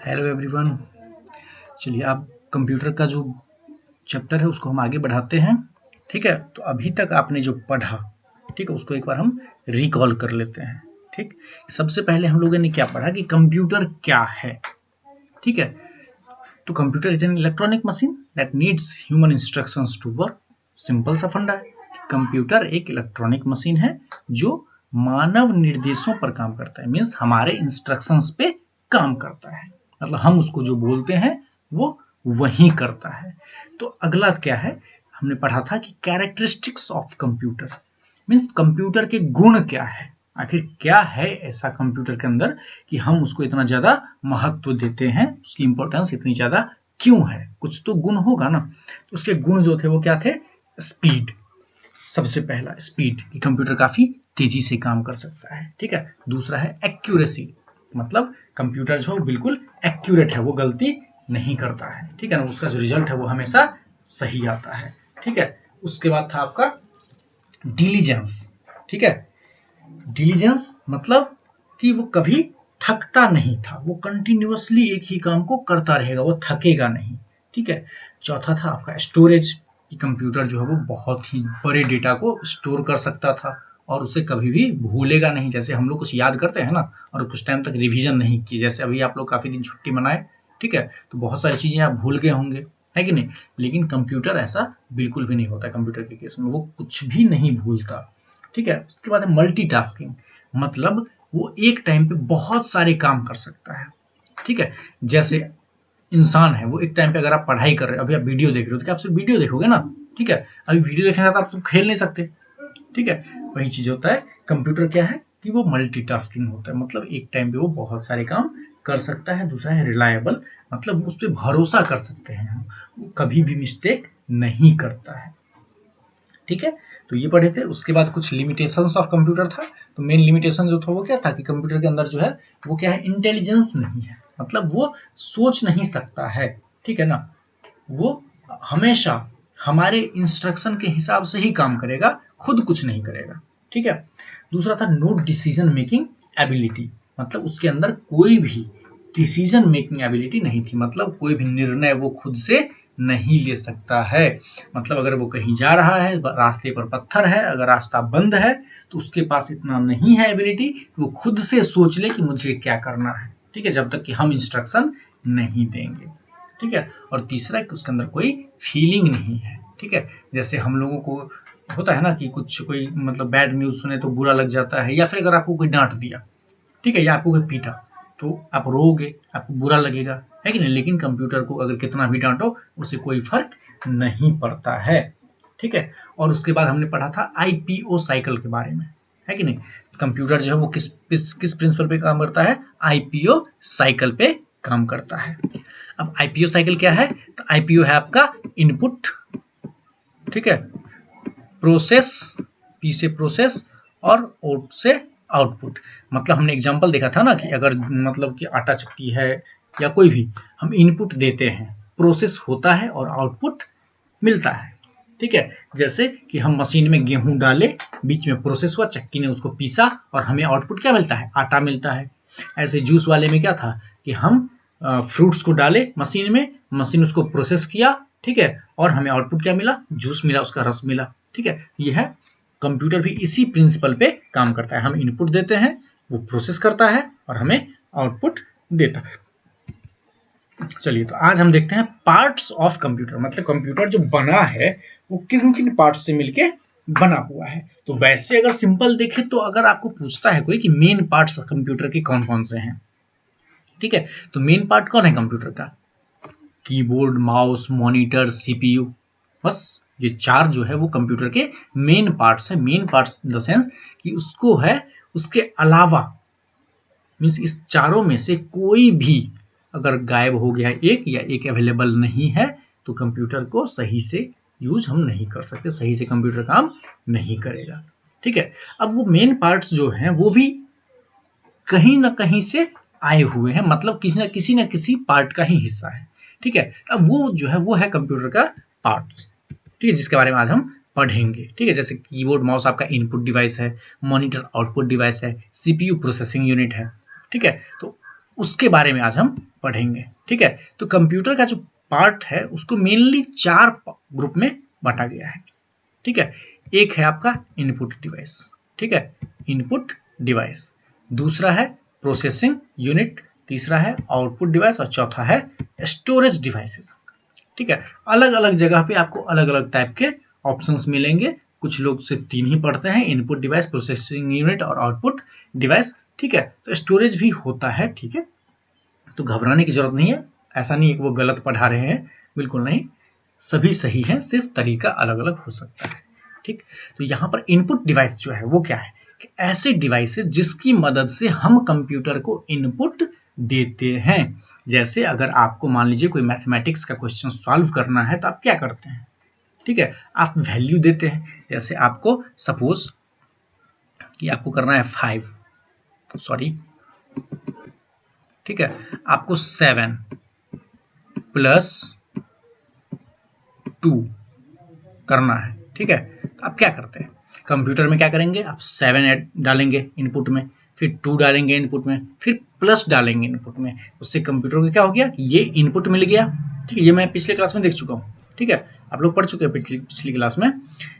Hello everyone. चलिए अब computer का जो चैप्टर है उसको हम आगे बढ़ाते हैं। ठीक है, तो अभी तक आपने जो पढ़ा, ठीक है, उसको एक बार हम रिकॉल कर लेते हैं। ठीक, सबसे पहले हम लोगों ने क्या पढ़ा कि कंप्यूटर क्या है। ठीक है, तो computer is an electronic machine that needs human instructions to work. Simple सा फंडा है, कंप्यूटर एक इलेक्ट्रॉनिक मशीन है जो मानव निर्देशों पर काम करता है, मीन्स हमारे इंस्ट्रक्शंस पे काम करता है। मतलब हम उसको जो बोलते हैं वो वही करता है। तो अगला क्या है, हमने पढ़ा था कि characteristics of computer, means computer के गुण क्या है। आखिर क्या है ऐसा कंप्यूटर के अंदर कि हम उसको इतना ज्यादा महत्व देते हैं, उसकी इंपॉर्टेंस इतनी ज्यादा क्यों है। कुछ तो गुण होगा ना। तो उसके गुण जो थे वो क्या थे। स्पीड, सबसे पहला स्पीड, कि कंप्यूटर काफी तेजी से काम कर सकता है। ठीक है, दूसरा है एक्यूरेसी, मतलब कंप्यूटर जो है बिल्कुल एक्यूरेट है, वो गलती नहीं करता है। ठीक है ना, उसका जो रिजल्ट है वो हमेशा सही आता है। ठीक है, उसके बाद था आपका डिलीजेंस। ठीक है, डिलीजेंस मतलब कि वो कभी थकता नहीं था, वो कंटिन्यूअसली एक ही काम को करता रहेगा, वो थकेगा नहीं। ठीक है, चौथा था आपका स्टोरेज, कि कंप्यूटर जो है वो बहुत ही बड़े डेटा को स्टोर कर सकता था और उसे कभी भी भूलेगा नहीं। जैसे हम लोग कुछ याद करते हैं ना और कुछ टाइम तक रिवीजन नहीं किए, जैसे अभी आप लोग काफी दिन छुट्टी मनाए, ठीक है, तो बहुत सारी चीजें आप भूल गए होंगे, है कि नहीं। लेकिन कंप्यूटर ऐसा बिल्कुल भी नहीं होता। कंप्यूटर के केस में वो कुछ भी नहीं भूलता। ठीक है, उसके बाद है मल्टीटास्किंग, मतलब वो एक टाइम पे बहुत सारे काम कर सकता है। ठीक है, जैसे इंसान है, वो एक टाइम पे अगर आप पढ़ाई कर रहे हो, अभी आप वीडियो देख रहे हो तो क्या आप सिर्फ वीडियो देखोगे ना। ठीक है, अभी वीडियो देखने तो आप सिर्फ खेल नहीं सकते। ठीक है, वही चीज होता है। कंप्यूटर क्या है कि वो मल्टीटास्किंग होता है, मतलब एक टाइम पे वो बहुत सारे काम कर सकता है। दूसरा है रिलायबल, मतलब उस पर भरोसा कर सकते हैं हम, वो कभी भी मिस्टेक नहीं करता है। ठीक है, तो ये पढ़े थे। उसके बाद कुछ लिमिटेशंस ऑफ कंप्यूटर था। तो मेन लिमिटेशन जो था वो क्या था कि कंप्यूटर के अंदर जो है वो क्या है, इंटेलिजेंस नहीं है, मतलब वो सोच नहीं सकता है। ठीक है ना, वो हमेशा हमारे इंस्ट्रक्शन के हिसाब से ही काम करेगा, खुद कुछ नहीं करेगा। ठीक है, दूसरा था नो डिसीजन मेकिंग एबिलिटी, मतलब उसके अंदर कोई भी डिसीजन मेकिंग एबिलिटी नहीं थी, मतलब कोई भी निर्णय वो खुद से नहीं ले सकता है। मतलब अगर वो कहीं जा रहा है, रास्ते पर पत्थर है, अगर रास्ता बंद है, तो उसके पास इतना नहीं है एबिलिटी कि वो खुद से सोच ले कि मुझे क्या करना है। ठीक है, जब तक कि हम इंस्ट्रक्शन नहीं देंगे। ठीक है, और तीसरा कि उसके अंदर कोई फीलिंग नहीं है। ठीक है, जैसे हम लोगों को होता है ना कि कुछ कोई मतलब बैड न्यूज सुने तो बुरा लग जाता है, या फिर अगर आपको कोई डांट दिया, ठीक है, या आपको कोई पीटा, तो आप रोओगे, आपको बुरा लगेगा, है कि नहीं। लेकिन कंप्यूटर को अगर कितना भी डांटो उससे कोई फर्क नहीं पड़ता है। ठीक है, और उसके बाद हमने पढ़ा था आईपीओ साइकिल के बारे में, है कि नहीं। कंप्यूटर जो है वो किस प्रिंसिपल पे काम करता है, आईपीओ साइकिल पे काम करता है। अब आईपीओ साइकिल क्या है, तो आईपीओ है आपका इनपुट, ठीक है, प्रोसेस, पी से प्रोसेस और आउट से आउटपुट। मतलब हमने एग्जांपल देखा था ना कि अगर मतलब कि आटा चक्की है या कोई भी, हम इनपुट देते हैं, प्रोसेस होता है और आउटपुट मिलता है। ठीक है, जैसे कि हम मशीन में गेहूं डाले, बीच में प्रोसेस हुआ, चक्की ने उसको पीसा और हमें आउटपुट क्या मिलता है, आटा मिलता है। ऐसे जूस वाले में क्या था कि हम फ्रूट्स को डाले मशीन में, मशीन उसको प्रोसेस किया, ठीक है, और हमें आउटपुट क्या मिला, जूस मिला, उसका रस मिला। ठीक है, ये है कंप्यूटर भी इसी प्रिंसिपल पे काम करता है। हम इनपुट देते हैं, वो प्रोसेस करता है और हमें आउटपुट देता है। चलिए, तो आज हम देखते हैं पार्ट्स ऑफ कंप्यूटर, मतलब कंप्यूटर जो बना है वो किन किन पार्ट्स से मिलके बना हुआ है। तो वैसे अगर सिंपल देखें तो अगर आपको पूछता है कोई कि मेन पार्ट्स कंप्यूटर के कौन कौन से हैं, ठीक है, तो मेन पार्ट कौन है कंप्यूटर का, कीबोर्ड, माउस, मॉनिटर, सीपीयू, बस ये चार जो है वो कंप्यूटर के मेन पार्ट्स है। Main parts in the sense कि उसको है, उसके अलावा मीन्स इस चारों में से कोई भी अगर गायब हो गया एक या एक अवेलेबल नहीं है तो कंप्यूटर को सही से यूज हम नहीं कर सकते, सही से कंप्यूटर काम नहीं करेगा। ठीक है, अब वो मेन पार्ट्स जो हैं वो भी कहीं ना कहीं से आए हुए हैं, मतलब किसी न किसी पार्ट का ही हिस्सा है। ठीक है, अब वो जो है वो है कंप्यूटर का पार्ट्स, ठीक है, जिसके बारे में आज हम पढ़ेंगे। ठीक है, जैसे कीबोर्ड माउस आपका इनपुट डिवाइस है, मॉनिटर आउटपुट डिवाइस है, सीपीयू प्रोसेसिंग यूनिट है। ठीक है, तो उसके बारे में आज हम पढ़ेंगे। ठीक है, तो कंप्यूटर का जो पार्ट है उसको मेनली 4 ग्रुप में बांटा गया है। ठीक है, एक है आपका इनपुट डिवाइस, ठीक है, इनपुट डिवाइस, दूसरा है प्रोसेसिंग यूनिट, तीसरा है आउटपुट डिवाइस और चौथा है स्टोरेज डिवाइसेस। ठीक है, अलग अलग जगह पे आपको अलग अलग टाइप के ऑप्शंस मिलेंगे। कुछ लोग सिर्फ 3 ही पढ़ते हैं, इनपुट डिवाइस, प्रोसेसिंग यूनिट और आउटपुट डिवाइस। ठीक है, तो स्टोरेज भी होता है। ठीक है, तो घबराने की जरूरत नहीं है, ऐसा नहीं है कि वो गलत पढ़ा रहे हैं, बिल्कुल नहीं, सभी सही है, सिर्फ तरीका अलग अलग हो सकता है। ठीक, तो यहाँ पर इनपुट डिवाइस जो है वो क्या है, ऐसे डिवाइस है जिसकी मदद से हम कंप्यूटर को इनपुट देते हैं। जैसे अगर आपको मान लीजिए कोई मैथमेटिक्स का क्वेश्चन सॉल्व करना है तो आप क्या करते हैं, ठीक है, आप वैल्यू देते हैं। जैसे आपको सपोज कि आपको करना है 5, ठीक है, आपको 7 + 2 करना है। ठीक है, तो आप क्या करते हैं, कंप्यूटर में क्या करेंगे, आप 7 डालेंगे इनपुट में, फिर 2 डालेंगे इनपुट में, फिर प्लस डालेंगे इनपुट में। उससे कंप्यूटर को क्या हो गया कि ये इनपुट मिल गया। ठीक है, ये मैं पिछले क्लास में देख चुका हूँ। ठीक है, आप लोग पढ़ चुके हैं पिछली क्लास में,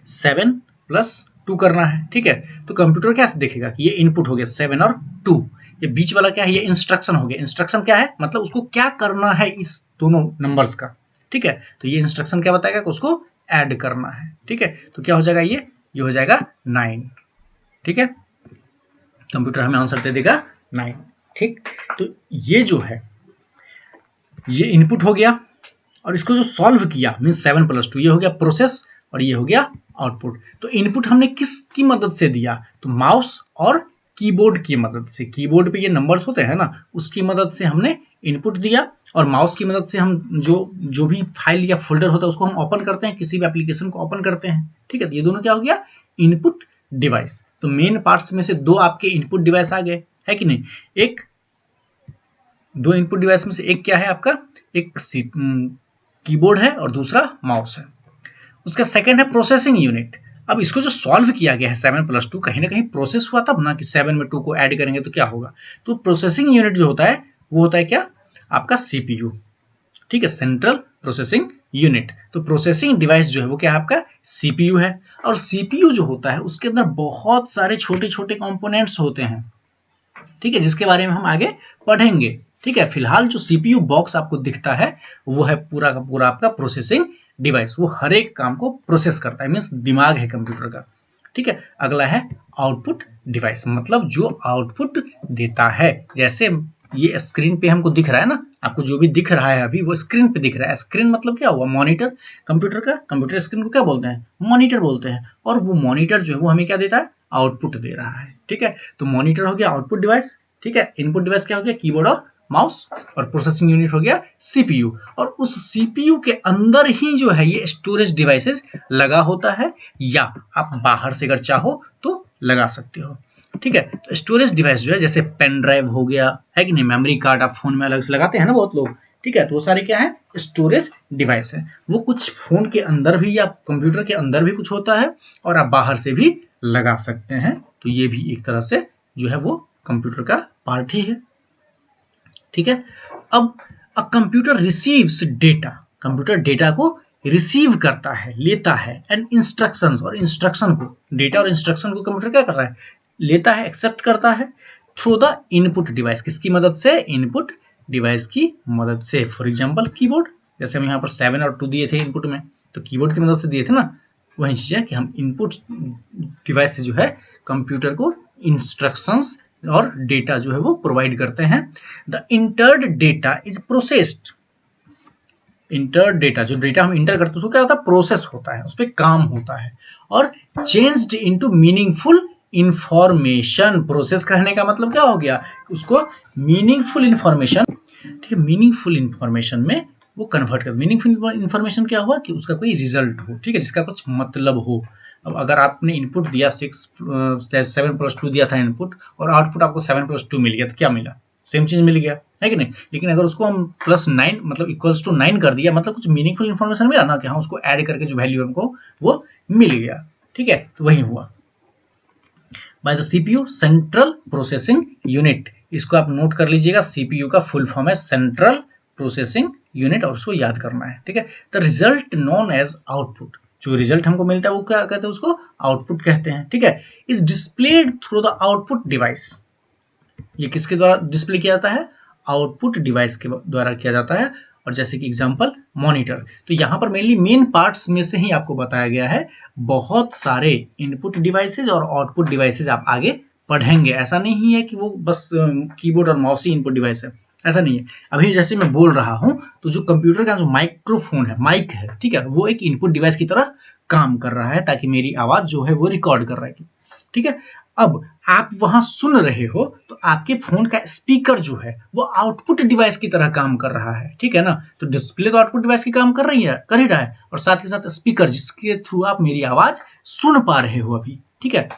7 + 2 करना है। ठीक है, तो कंप्यूटर क्या देखेगा कि ये इनपुट हो गया 7 और 2, ये बीच वाला क्या है, ये इंस्ट्रक्शन हो गया। इंस्ट्रक्शन क्या है, मतलब उसको क्या करना है इस दोनों नंबर्स का। ठीक है, तो ये इंस्ट्रक्शन क्या बताएगा कि उसको ऐड करना है। ठीक है, तो क्या हो जाएगा, ये हो जाएगा 9। ठीक है, कंप्यूटर हमें आंसर दे देगा 9। ठीक, तो ये जो है ये इनपुट हो गया, और इसको जो सॉल्व किया मींस 7 + 2, ये हो गया प्रोसेस और ये हो गया आउटपुट। तो इनपुट हमने किसकी मदद से दिया, तो माउस और कीबोर्ड की मदद से। कीबोर्ड पे ये नंबर्स होते हैं ना, उसकी मदद से हमने इनपुट दिया, और माउस की मदद से हम जो भी फाइल या फोल्डर होता है उसको हम ओपन करते हैं, किसी भी एप्लीकेशन को ओपन करते हैं। ठीक है, तो ये दोनों क्या हो गया, इनपुट डिवाइस। तो मेन पार्ट्स में से 2 आपके इनपुट डिवाइस आ गए, है कि नहीं। एक 2 इनपुट डिवाइस में से एक क्या है आपका, एक कीबोर्ड है और दूसरा माउस है। उसका सेकंड है प्रोसेसिंग यूनिट। अब इसको जो सॉल्व किया गया है 7 + 2, कहीं ना कहीं प्रोसेस हुआ तब ना कि 7 में 2 को ऐड करेंगे तो क्या होगा। तो प्रोसेसिंग यूनिट जो होता है वो होता है क्या, आपका सीपीयू। ठीक है, सेंट्रल प्रोसेसिंग यूनिट। तो प्रोसेसिंग डिवाइस जो है वो क्या है, आपका सीपीयू है। और सीपीयू जो होता है उसके अंदर बहुत सारे छोटे छोटे कंपोनेंट्स होते हैं। ठीक है, जिसके बारे में हम आगे पढ़ेंगे। ठीक है, फिलहाल जो सीपीयू बॉक्स आपको दिखता है वो है पूरा का पूरा आपका प्रोसेसिंग डिवाइस। वो हर एक काम को प्रोसेस करता है, मीन्स दिमाग है कंप्यूटर का। ठीक है, अगला है आउटपुट डिवाइस, मतलब जो आउटपुट देता है। जैसे ये स्क्रीन पे हमको दिख रहा है ना, आपको जो भी दिख रहा है अभी वो स्क्रीन पे दिख रहा है। स्क्रीन मतलब क्या हुआ, मॉनिटर। कंप्यूटर का, कंप्यूटर स्क्रीन को क्या बोलते हैं, मॉनिटर बोलते हैं। और वो मॉनिटर जो है वो हमें क्या देता है, आउटपुट दे रहा है। ठीक है, तो मॉनिटर हो गया आउटपुट डिवाइस। ठीक है, इनपुट डिवाइस क्या हो गया, कीबोर्ड और माउस, और प्रोसेसिंग यूनिट हो गया सीपीयू। और उस सीपीयू के अंदर ही जो है ये स्टोरेज डिवाइसेस लगा होता है, या आप बाहर से अगर चाहो तो लगा सकते हो। ठीक है, तो स्टोरेज डिवाइस जो है जैसे पेन ड्राइव हो गया, है कि नहीं, मेमोरी कार्ड आप फोन में अलग से लगाते हैं ना बहुत लोग। ठीक है, तो वो सारे क्या है, स्टोरेज डिवाइस है। वो कुछ फोन के अंदर भी या कंप्यूटर के अंदर भी कुछ होता है, और आप बाहर से भी लगा सकते हैं। तो ये भी एक तरह से जो है वो कंप्यूटर का पार्ट ही है। ठीक है, अब a computer receives data, computer data को रिसीव करता है, लेता है, एंड इंस्ट्रक्शंस, और इंस्ट्रक्शन को, डेटा और इंस्ट्रक्शन को कंप्यूटर क्या कर रहा है, लेता है, एक्सेप्ट करता है थ्रू द इनपुट डिवाइस। किसकी मदद से, इनपुट डिवाइस की मदद से। फॉर एग्जांपल कीबोर्ड, जैसे हम यहाँ पर 7 और 2 दिए थे इनपुट में, तो कीबोर्ड की मदद से दिए थे ना। वही चीज है कि हम इनपुट डिवाइस से जो है कंप्यूटर को इंस्ट्रक्शंस और डेटा जो है वो प्रोवाइड करते हैं। The entered data is processed. Entered data, जो डेटा हम इंटर करते हैं उसको क्या होता है, प्रोसेस होता है, उस पर काम होता है, और changed into meaningful information. Process करने का मतलब क्या हो गया, उसको मीनिंगफुल इंफॉर्मेशन, ठीक है, मीनिंगफुल इंफॉर्मेशन में वो कन्वर्ट कर। मीनिंगफुल इंफॉर्मेशन क्या हुआ कि उसका कोई रिजल्ट हो, ठीक है, जिसका कुछ मतलब हो। अब अगर आपने इनपुट दिया 7 + 2 दिया था इनपुट, और आउटपुट आपको 7 + 2 मिल गया, तो क्या मिला, सेम चीज मिल गया, है कि नहीं। लेकिन अगर उसको हम +9 मतलब इक्वल्स टू 9 कर दिया, मतलब कुछ मीनिंगफुल इंफॉर्मेशन मिला ना, कि हाँ उसको ऐड करके जो वैल्यू हमको वो मिल गया। ठीक है, तो वही हुआ। By the CPU, Central Processing Unit इसको आप नोट कर लीजिएगा, सीपीयू का फुल फॉर्म है सेंट्रल प्रोसेसिंग यूनिट, और उसको याद करना है, ठीक है। The result known as output, जो रिजल्ट हमको मिलता है वो क्या कहते हैं, उसको आउटपुट कहते हैं, ठीक है। Is displayed through the output device, ये किसके द्वारा डिस्प्ले किया जाता है, आउटपुट डिवाइस के द्वारा किया जाता है। और जैसे कि एग्जांपल मॉनिटर, तो यहाँ पर मेनली मेन पार्ट्स में से ही आपको बताया गया है, बहुत सारे इनपुट डिवाइसेज और आउटपुट डिवाइसेज आप आगे पढ़ेंगे। ऐसा नहीं है कि वो बस कीबोर्ड और माउस ही इनपुट डिवाइस है, ऐसा नहीं है। अभी जैसे मैं बोल रहा हूं तो जो कंप्यूटर का जो माइक्रोफोन है, माइक है, ठीक है, वो एक इनपुट डिवाइस की तरह काम कर रहा है, ताकि मेरी आवाज जो है वो रिकॉर्ड कर रहा है, ठीक है। अब आप वहां सुन रहे हो तो आपके फोन का स्पीकर जो है वो आउटपुट डिवाइस की तरह काम कर रहा है, ठीक है ना। तो डिस्प्ले तो आउटपुट डिवाइस की काम कर ही रहा है, और साथ ही साथ स्पीकर जिसके थ्रू आप मेरी आवाज सुन पा रहे हो अभी, ठीक है।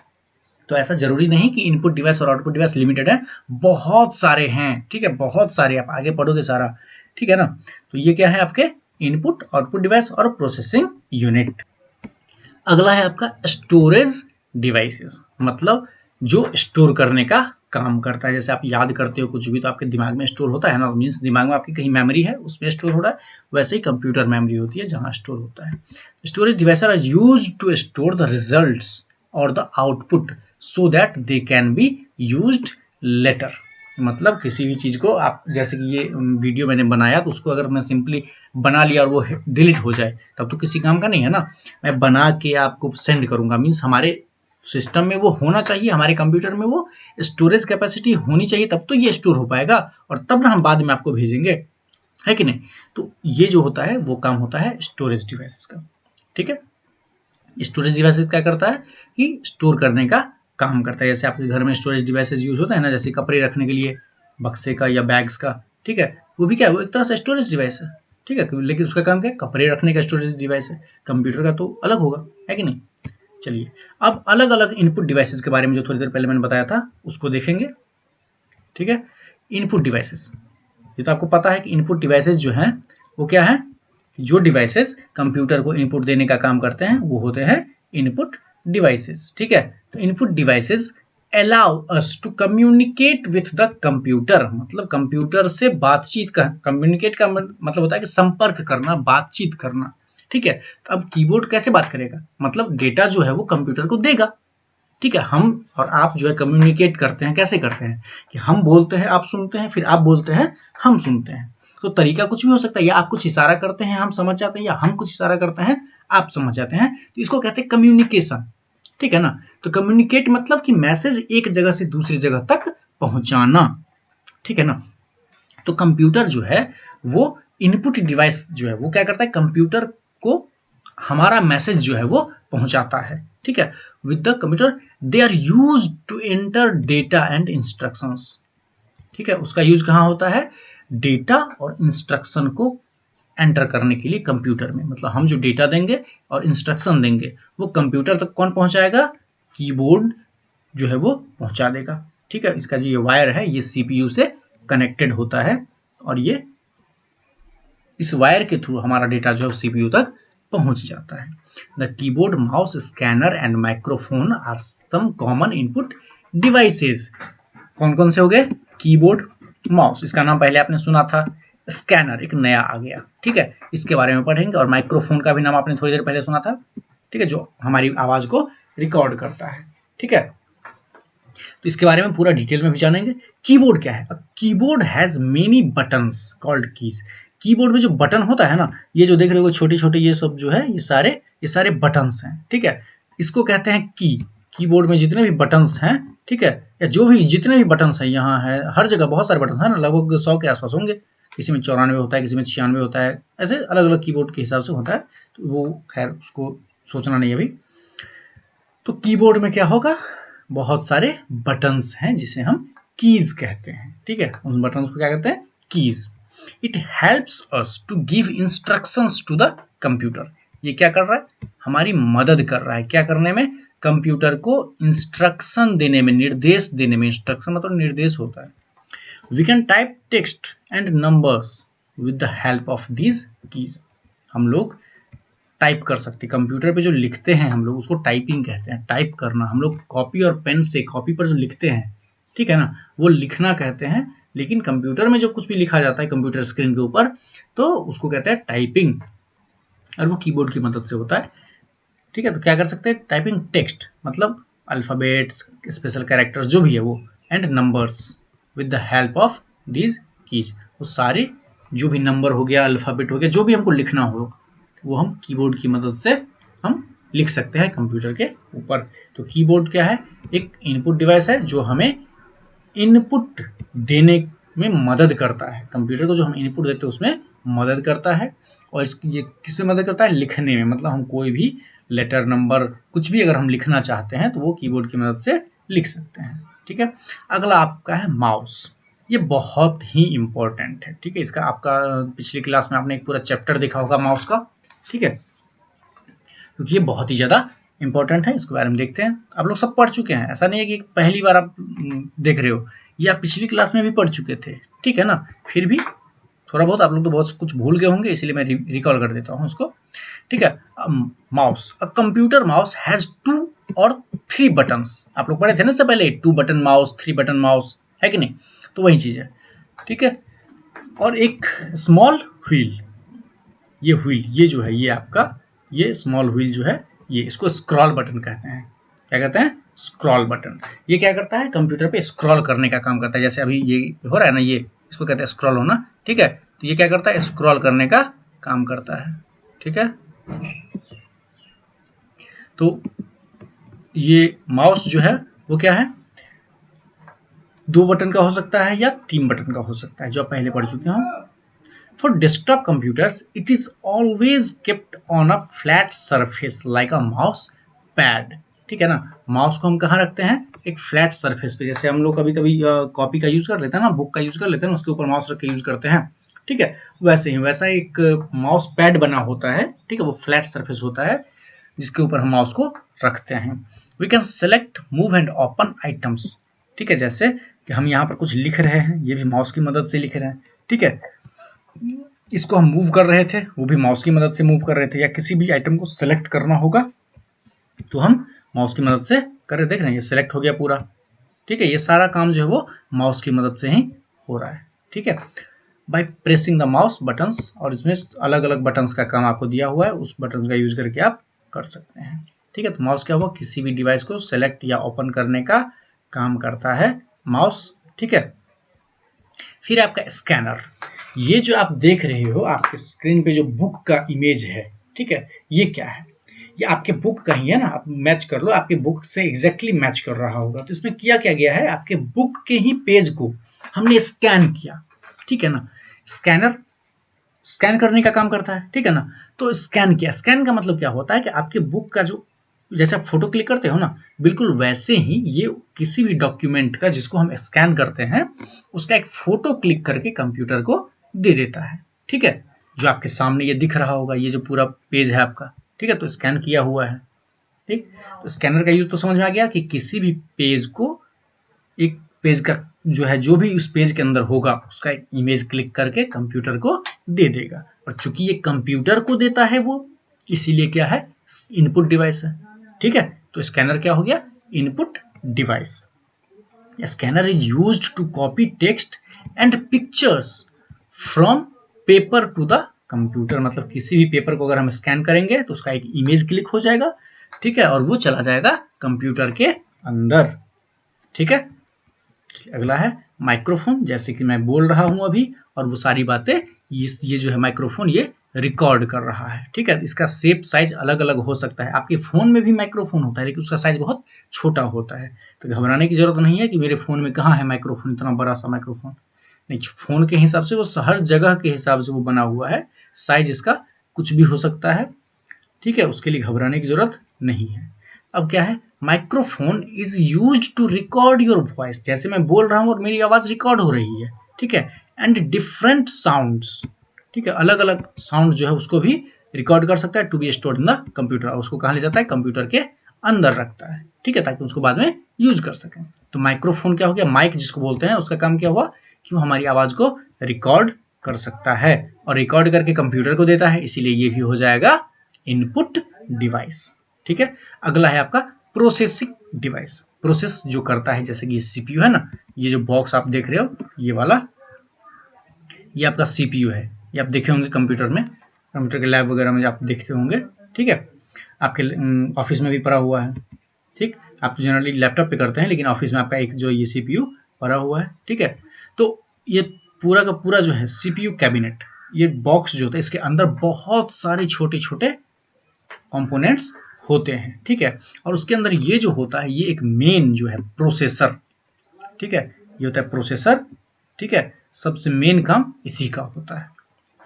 तो ऐसा जरूरी नहीं कि इनपुट डिवाइस और आउटपुट डिवाइस लिमिटेड है, बहुत सारे हैं, ठीक है, बहुत सारे, आप आगे पढ़ोगे सारा, ठीक है ना। तो ये क्या है आपके इनपुट, आउटपुट डिवाइस और प्रोसेसिंग यूनिट। अगला है आपका स्टोरेज डिवाइसेस, मतलब जो स्टोर करने का काम करता है। जैसे आप याद करते हो कुछ भी तो आपके दिमाग में स्टोर होता है ना, मीन्स दिमाग में आपकी कहीं मेमोरी है उसमें स्टोर हो रहा है, वैसे ही कंप्यूटर मेमोरी होती है जहां स्टोर होता है। Storage devices are used to store the results और the output so that they can be used later. मतलब किसी भी चीज को आप, जैसे कि ये वीडियो मैंने बनाया तो उसको अगर मैं सिंपली बना लिया और वो डिलीट हो जाए तब तो किसी काम का नहीं है ना। मैं बना के आपको सेंड करूंगा, मीन्स हमारे सिस्टम में वो होना चाहिए, हमारे कंप्यूटर में वो स्टोरेज कैपेसिटी होनी चाहिए, तब तो ये स्टोर हो पाएगा, और तब ना हम बाद में आपको भेजेंगे, है कि नहीं। तो ये जो होता है वो काम होता है स्टोरेज डिवाइसेस का, ठीक है। स्टोरेज डिवाइसेस क्या करता है कि स्टोर करने का काम करता है। जैसे आपके घर में स्टोरेज डिवाइसेस यूज होता है ना, जैसे कपड़े रखने के लिए बक्से का या बैग्स का, ठीक है, वो भी क्या है, वो एक तरह से स्टोरेज डिवाइस है, ठीक है। लेकिन उसका काम क्या है, कपड़े रखने का स्टोरेज डिवाइस है। कंप्यूटर का तो अलग होगा, है कि नहीं। चलिए अब अलग अलग इनपुट डिवाइसेस के बारे में जो थोड़ी देर पहले मैंने बताया था उसको देखेंगे, ठीक है। इनपुट डिवाइसेस, ये तो आपको पता है कि इनपुट डिवाइसेस जो हैं वो क्या है, जो डिवाइसेस कंप्यूटर को इनपुट देने का काम करते हैं वो होते हैं इनपुट डिवाइसेस, ठीक है। तो input devices allow us to communicate with the computer, मतलब कंप्यूटर से बातचीत का, कम्युनिकेट का मतलब होता है कि संपर्क करना, बातचीत करना, ठीक है। तो अब कीबोर्ड कैसे बात करेगा, मतलब डेटा जो है वो कंप्यूटर को देगा, ठीक है। हम और आप जो है कम्युनिकेट करते हैं, कैसे करते हैं कि हम बोलते हैं आप सुनते हैं, फिर आप बोलते हैं हम सुनते हैं। तो तरीका कुछ भी हो सकता है, या आप कुछ इशारा करते हैं हम समझ जाते हैं, या हम कुछ इशारा करते हैं आप समझ जाते हैं, तो इसको कहते हैं कम्युनिकेशन, ठीक है ना। तो कम्युनिकेट मतलब कि मैसेज एक जगह से दूसरी जगह तक पहुंचाना, ठीक है ना। तो कंप्यूटर जो है वो इनपुट डिवाइस जो है वो क्या करता है, कंप्यूटर को हमारा मैसेज जो है वो पहुंचाता है, ठीक है। With the computer they are used to enter data and instructions, ठीक है। उसका यूज कहां होता है, डेटा और इंस्ट्रक्शन को एंटर करने के लिए कंप्यूटर में। मतलब हम जो डेटा देंगे और इंस्ट्रक्शन देंगे वो कंप्यूटर तक कौन पहुंचाएगा, कीबोर्ड जो है वो पहुंचा देगा, ठीक है। इसका जो ये वायर है ये सीपीयू से कनेक्टेड होता है, और ये इस वायर के थ्रू हमारा डेटा जो है सीपीयू तक पहुंच जाता है। The keyboard, mouse, scanner and microphone are some common input devices. कौन कौन से हो गए, कीबोर्ड, माउस, इसका नाम पहले आपने सुना था, स्कैनर एक नया आ गया, ठीक है, इसके बारे में पढ़ेंगे, और माइक्रोफोन का भी नाम आपने थोड़ी देर पहले सुना था, ठीक है, जो हमारी आवाज को रिकॉर्ड करता है, ठीक है। तो इसके बारे में पूरा डिटेल में भी जानेंगे। कीबोर्ड क्या है, keyboard has many buttons called keys. Keyboard में जो बटन होता है ना, ये जो देख रहे हो छोटे छोटे ये सब जो है ये सारे बटन्स हैं, ठीक है। इसको कहते हैं की। कीबोर्ड में जितने भी बटन्स हैं, ठीक है, या जो भी जितने भी बटन्स हैं, यहाँ है हर जगह बहुत सारे बटन्स हैं ना, लगभग 100 के आसपास होंगे, किसी में 94 होता है, किसी में 96 होता है, ऐसे अलग अलग कीबोर्ड के हिसाब से होता है, तो वो खैर उसको सोचना नहीं अभी। तो कीबोर्ड में क्या होगा, बहुत सारे बटन्स हैं जिसे हम कीज कहते हैं, ठीक है। उन बटन्स को क्या कहते हैं, keys. It helps us to give instructions to the computer. ये क्या कर रहा है, हमारी मदद कर रहा है, क्या करने में, कंप्यूटर को इंस्ट्रक्शन देने में, निर्देश देने में। इंस्ट्रक्शन मतलब निर्देश होता है। We can type text and numbers with the help of these keys. हम लोग टाइप कर सकते, कंप्यूटर पे जो लिखते हैं हम लोग उसको टाइपिंग कहते हैं, टाइप करना। हम लोग कॉपी और पेन से, कॉपी पर जो लिखते हैं ठीक है ना, वो लिखना कहते हैं। लेकिन कंप्यूटर में जो कुछ भी लिखा जाता है कंप्यूटर स्क्रीन के ऊपर, तो उसको कहते हैं टाइपिंग, और वो कीबोर्ड की मदद से होता है। ठीक है, तो क्या कर सकते हैं, टाइपिंग टेक्स्ट मतलब अल्फाबेट्स, स्पेशल कैरेक्टर्स जो भी है वो, and numbers with the help of these keys. वो सारे जो भी नंबर हो गया, अल्फाबेट हो गया, जो भी हमको लिखना हो वो हम कीबोर्ड की मदद से हम लिख सकते हैं कंप्यूटर के ऊपर। तो कीबोर्ड क्या है, एक इनपुट डिवाइस है जो हमें इनपुट देने में मदद करता है। कंप्यूटर को जो हम इनपुट देते हैं उसमें मदद करता है। और ये किस में मदद करता है, लिखने में। मतलब हम कोई भी लेटर, नंबर, कुछ भी अगर हम लिखना चाहते हैं तो वो कीबोर्ड की मदद से लिख सकते हैं। ठीक है, अगला आपका है माउस। ये बहुत ही इंपॉर्टेंट है। ठीक है, इसका आपका पिछली क्लास में आपने एक पूरा चैप्टर देखा होगा माउस का। ठीक है, क्योंकि ये बहुत ही ज्यादा इंपॉर्टेंट है। इसके बारे में देखते हैं। आप लोग सब पढ़ चुके हैं, ऐसा नहीं है कि पहली बार आप देख रहे हो, ये आप पिछली क्लास में भी पढ़ चुके थे। ठीक है ना, फिर भी थोड़ा बहुत आप लोग तो बहुत कुछ भूल गए होंगे, इसलिए मैं रिकॉल कर देता हूँ उसको। ठीक है, mouse, a computer mouse has 2 और 3 बटन्स। आप लोग पढ़े थे ना इससे पहले, 2 बटन माउस, 3 बटन माउस, है कि नहीं, तो वही चीज है। ठीक है, और एक स्मॉल व्हील, ये व्हील, ये जो है, ये आपका ये स्मॉल व्हील जो है, ये इसको स्क्रॉल बटन कहते हैं। क्या कहते हैं, स्क्रॉल बटन। ये क्या करता है, कंप्यूटर पे स्क्रॉल करने का काम करता है। जैसे अभी ये हो रहा है ना, ये इसको कहते हैं स्क्रॉल होना। ठीक है, तो ये क्या करता है, स्क्रॉल करने का काम करता है। ठीक है, तो ये माउस जो है वो क्या है, 2 बटन का हो सकता है या 3 बटन का हो सकता है, जो आप पहले पढ़ चुके हो। For desktop computers, it is always kept on a flat surface like a mouse pad. ठीक है ना, माउस को हम कहाँ रखते हैं, एक फ्लैट सरफेस पे। जैसे हम लोग कभी कभी कॉपी का यूज कर लेते हैं ना, बुक का यूज कर लेते हैं ना, उसके ऊपर माउस रख के यूज करते हैं। ठीक है, वैसे ही वैसा एक माउस पैड बना होता है। ठीक है, वो फ्लैट सरफेस होता है जिसके ऊपर हम माउस को रखते हैं। We can select, move and open items. ठीक है, जैसे कि हम यहाँ पर कुछ लिख रहे हैं, ये भी माउस की मदद से लिख रहे हैं। ठीक है, इसको हम मूव कर रहे थे, वो भी माउस की मदद से मूव कर रहे थे। या किसी भी आइटम को सेलेक्ट करना होगा तो हम माउस की मदद से कर रहे, देख रहे हैं ये सेलेक्ट हो गया पूरा। ठीक है, ये सारा काम जो है वो माउस की मदद से ही हो रहा है। ठीक है, by pressing the mouse buttons, और इसमें अलग अलग बटन्स का काम आपको दिया हुआ है, उस बटन का यूज करके आप कर सकते हैं। ठीक है, तो माउस क्या हुआ, किसी भी डिवाइस को सेलेक्ट या ओपन करने का काम करता है माउस। ठीक है, फिर आपका स्कैनर। ये जो आप देख रहे हो आपके स्क्रीन पे जो बुक का इमेज है, ठीक है, ये क्या है, ये आपके बुक का ही है ना। आप मैच कर लो, आपके बुक से एग्जैक्टली मैच कर रहा होगा। तो इसमें किया क्या गया है, आपके बुक के ही पेज को हमने स्कैन किया। ठीक है ना, स्कैनर स्कैन करने का काम करता है। ठीक है ना, तो स्कैन किया, स्कैन का मतलब क्या होता है कि आपके बुक का जो, जैसे आप फोटो क्लिक करते हो ना, बिल्कुल वैसे ही ये किसी भी डॉक्यूमेंट का जिसको हम स्कैन करते हैं, उसका एक फोटो क्लिक करके कंप्यूटर को दे देता है। ठीक है, जो आपके सामने ये दिख रहा होगा, ये जो पूरा पेज है आपका। ठीक है, तो स्कैन किया हुआ है। ठीक, तो स्कैनर का यूज तो समझ में आ गया कि किसी भी पेज को, एक पेज का जो है, जो भी उस पेज के अंदर होगा उसका एक इमेज क्लिक करके कंप्यूटर को दे देगा। और चूंकि ये कंप्यूटर को देता है वो, इसीलिए क्या है, इनपुट डिवाइस है। ठीक है, तो स्कैनर क्या हो गया, input device. Scanner is used to copy text and pictures from paper to the computer. मतलब किसी भी पेपर को अगर हम स्कैन करेंगे तो उसका एक इमेज क्लिक हो जाएगा। ठीक है, और वो चला जाएगा कंप्यूटर के अंदर। ठीक है, अगला है माइक्रोफोन। जैसे कि मैं बोल रहा हूं अभी, और वो सारी बातें ये जो है माइक्रोफोन, ये रिकॉर्ड कर रहा है। ठीक है, इसका शेप साइज अलग अलग हो सकता है। आपके फोन में भी माइक्रोफोन होता है, लेकिन उसका साइज बहुत छोटा होता है। तो घबराने की जरूरत नहीं है कि मेरे फोन में कहाँ है माइक्रोफोन, इतना बड़ा सा माइक्रोफोन नहीं। फोन के हिसाब से वो हर जगह के हिसाब से वो बना हुआ है, साइज इसका कुछ भी हो सकता है। ठीक है, उसके लिए घबराने की जरूरत नहीं है। अब क्या है, microphone is used to record your voice. जैसे मैं बोल रहा हूं और मेरी आवाज रिकॉर्ड हो रही है। ठीक है, एंड डिफरेंट साउंड्स। ठीक है, अलग अलग साउंड जो है उसको भी रिकॉर्ड कर सकता है, to be stored in the computer. उसको कहाँ ले जाता है, कंप्यूटर के अंदर रखता है। ठीक है, ताकि उसको बाद में यूज कर सकें। तो माइक्रोफोन क्या हो गया, माइक जिसको बोलते हैं, उसका काम क्या हुआ कि वो हमारी आवाज को रिकॉर्ड कर सकता है और रिकॉर्ड करके कंप्यूटर को देता है, इसीलिए ये भी हो जाएगा इनपुट डिवाइस। ठीक है, अगला है आपका प्रोसेसिंग डिवाइस, प्रोसेस जो करता है, जैसे कि सीपीयू है ना, ये जो बॉक्स आप देख रहे हो ये वाला, ये आपका सीपीयू है। ये आप देखे होंगे कंप्यूटर में, कंप्यूटर के लैब वगैरह में आप देखते होंगे, ठीक है, आपके ऑफिस में भी पड़ा हुआ है, ठीक, आप जनरली लैपटॉप पे करते हैं, लेकिन ऑफिस में आपका एक जो ये सीपीयू पड़ा हुआ है, ठीक है। तो ये पूरा का पूरा जो है सीपीयू कैबिनेट, ये बॉक्स जो होता है, इसके अंदर बहुत सारे छोटे छोटे कंपोनेंट्स होते हैं, ठीक है। और उसके अंदर ये जो होता है, ये एक मेन जो है प्रोसेसर, ठीक है, ये होता है प्रोसेसर, ठीक है, सबसे मेन काम इसी का होता है,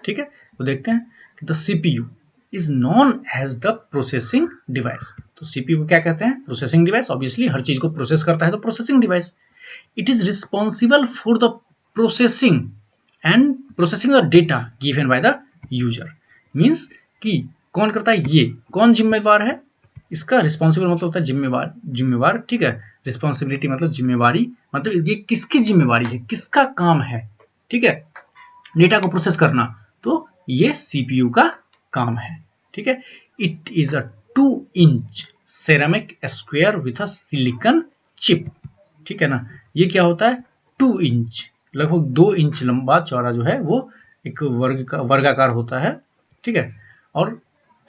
ठीक है। तो देखते हैं कि the CPU is known as the processing device. तो सीपीयू को क्या कहते हैं? Processing device. ऑब्वियसली हर चीज को प्रोसेस करता है तो processing device. It is responsible for the processing and processing the data given by the user. Means कि कौन करता है? ये कौन जिम्मेवार है इसका? रिस्पॉन्सिबल मतलब होता है जिम्मेवार, जिम्मेवार, ठीक है। रिस्पॉन्सिबिलिटी मतलब जिम्मेवारी, मतलब ये किसकी जिम्मेवारी है, किसका काम है, ठीक है, डेटा को प्रोसेस करना, तो ये सीपीयू का काम है, ठीक है। It is a 2 inch ceramic square with a silicon chip, ठीक है ना। ये क्या होता है? 2 इंच, लगभग 2 इंच लंबा चौड़ा जो है वो एक वर्गाकार होता है, ठीक है। और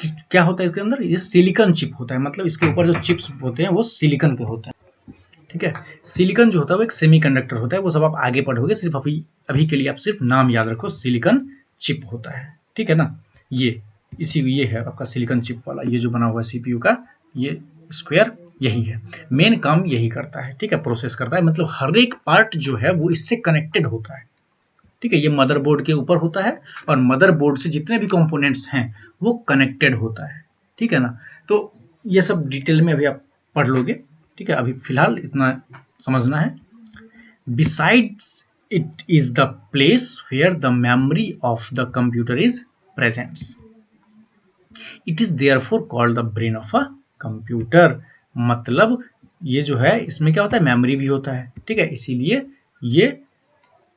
क्या होता है इसके अंदर? ये सिलिकॉन चिप होता है, मतलब इसके ऊपर जो चिप्स होते हैं वो सिलिकॉन के होते हैं, ठीक है। सिलिकॉन जो होता है वो एक सेमीकंडक्टर होता है, वो सब आप आगे पढ़ोगे, सिर्फ अभी के लिए आप सिर्फ नाम याद रखो, सिलिकॉन चिप होता है, ठीक है ना। ये है आपका सिलिकॉन चिप वाला, ये जो बना हुआ है सीपीयू का, ये स्क्वायर यही है, मेन काम यही करता है, ठीक है, प्रोसेस करता है, मतलब हर एक पार्ट जो है वो इससे कनेक्टेड होता है, ठीक है। ये मदरबोर्ड के ऊपर होता है और मदरबोर्ड से जितने भी कंपोनेंट्स हैं वो कनेक्टेड होता है, ठीक है ना। तो ये सब डिटेल में अभी आप पढ़ लोगे, ठीक है, अभी फिलहाल इतना समझना है। Besides it is the place where the memory of the computer is presents. It is therefore called the brain of a computer. मतलब ये जो है इसमें क्या होता है? मेमोरी भी होता है, ठीक है, इसीलिए ये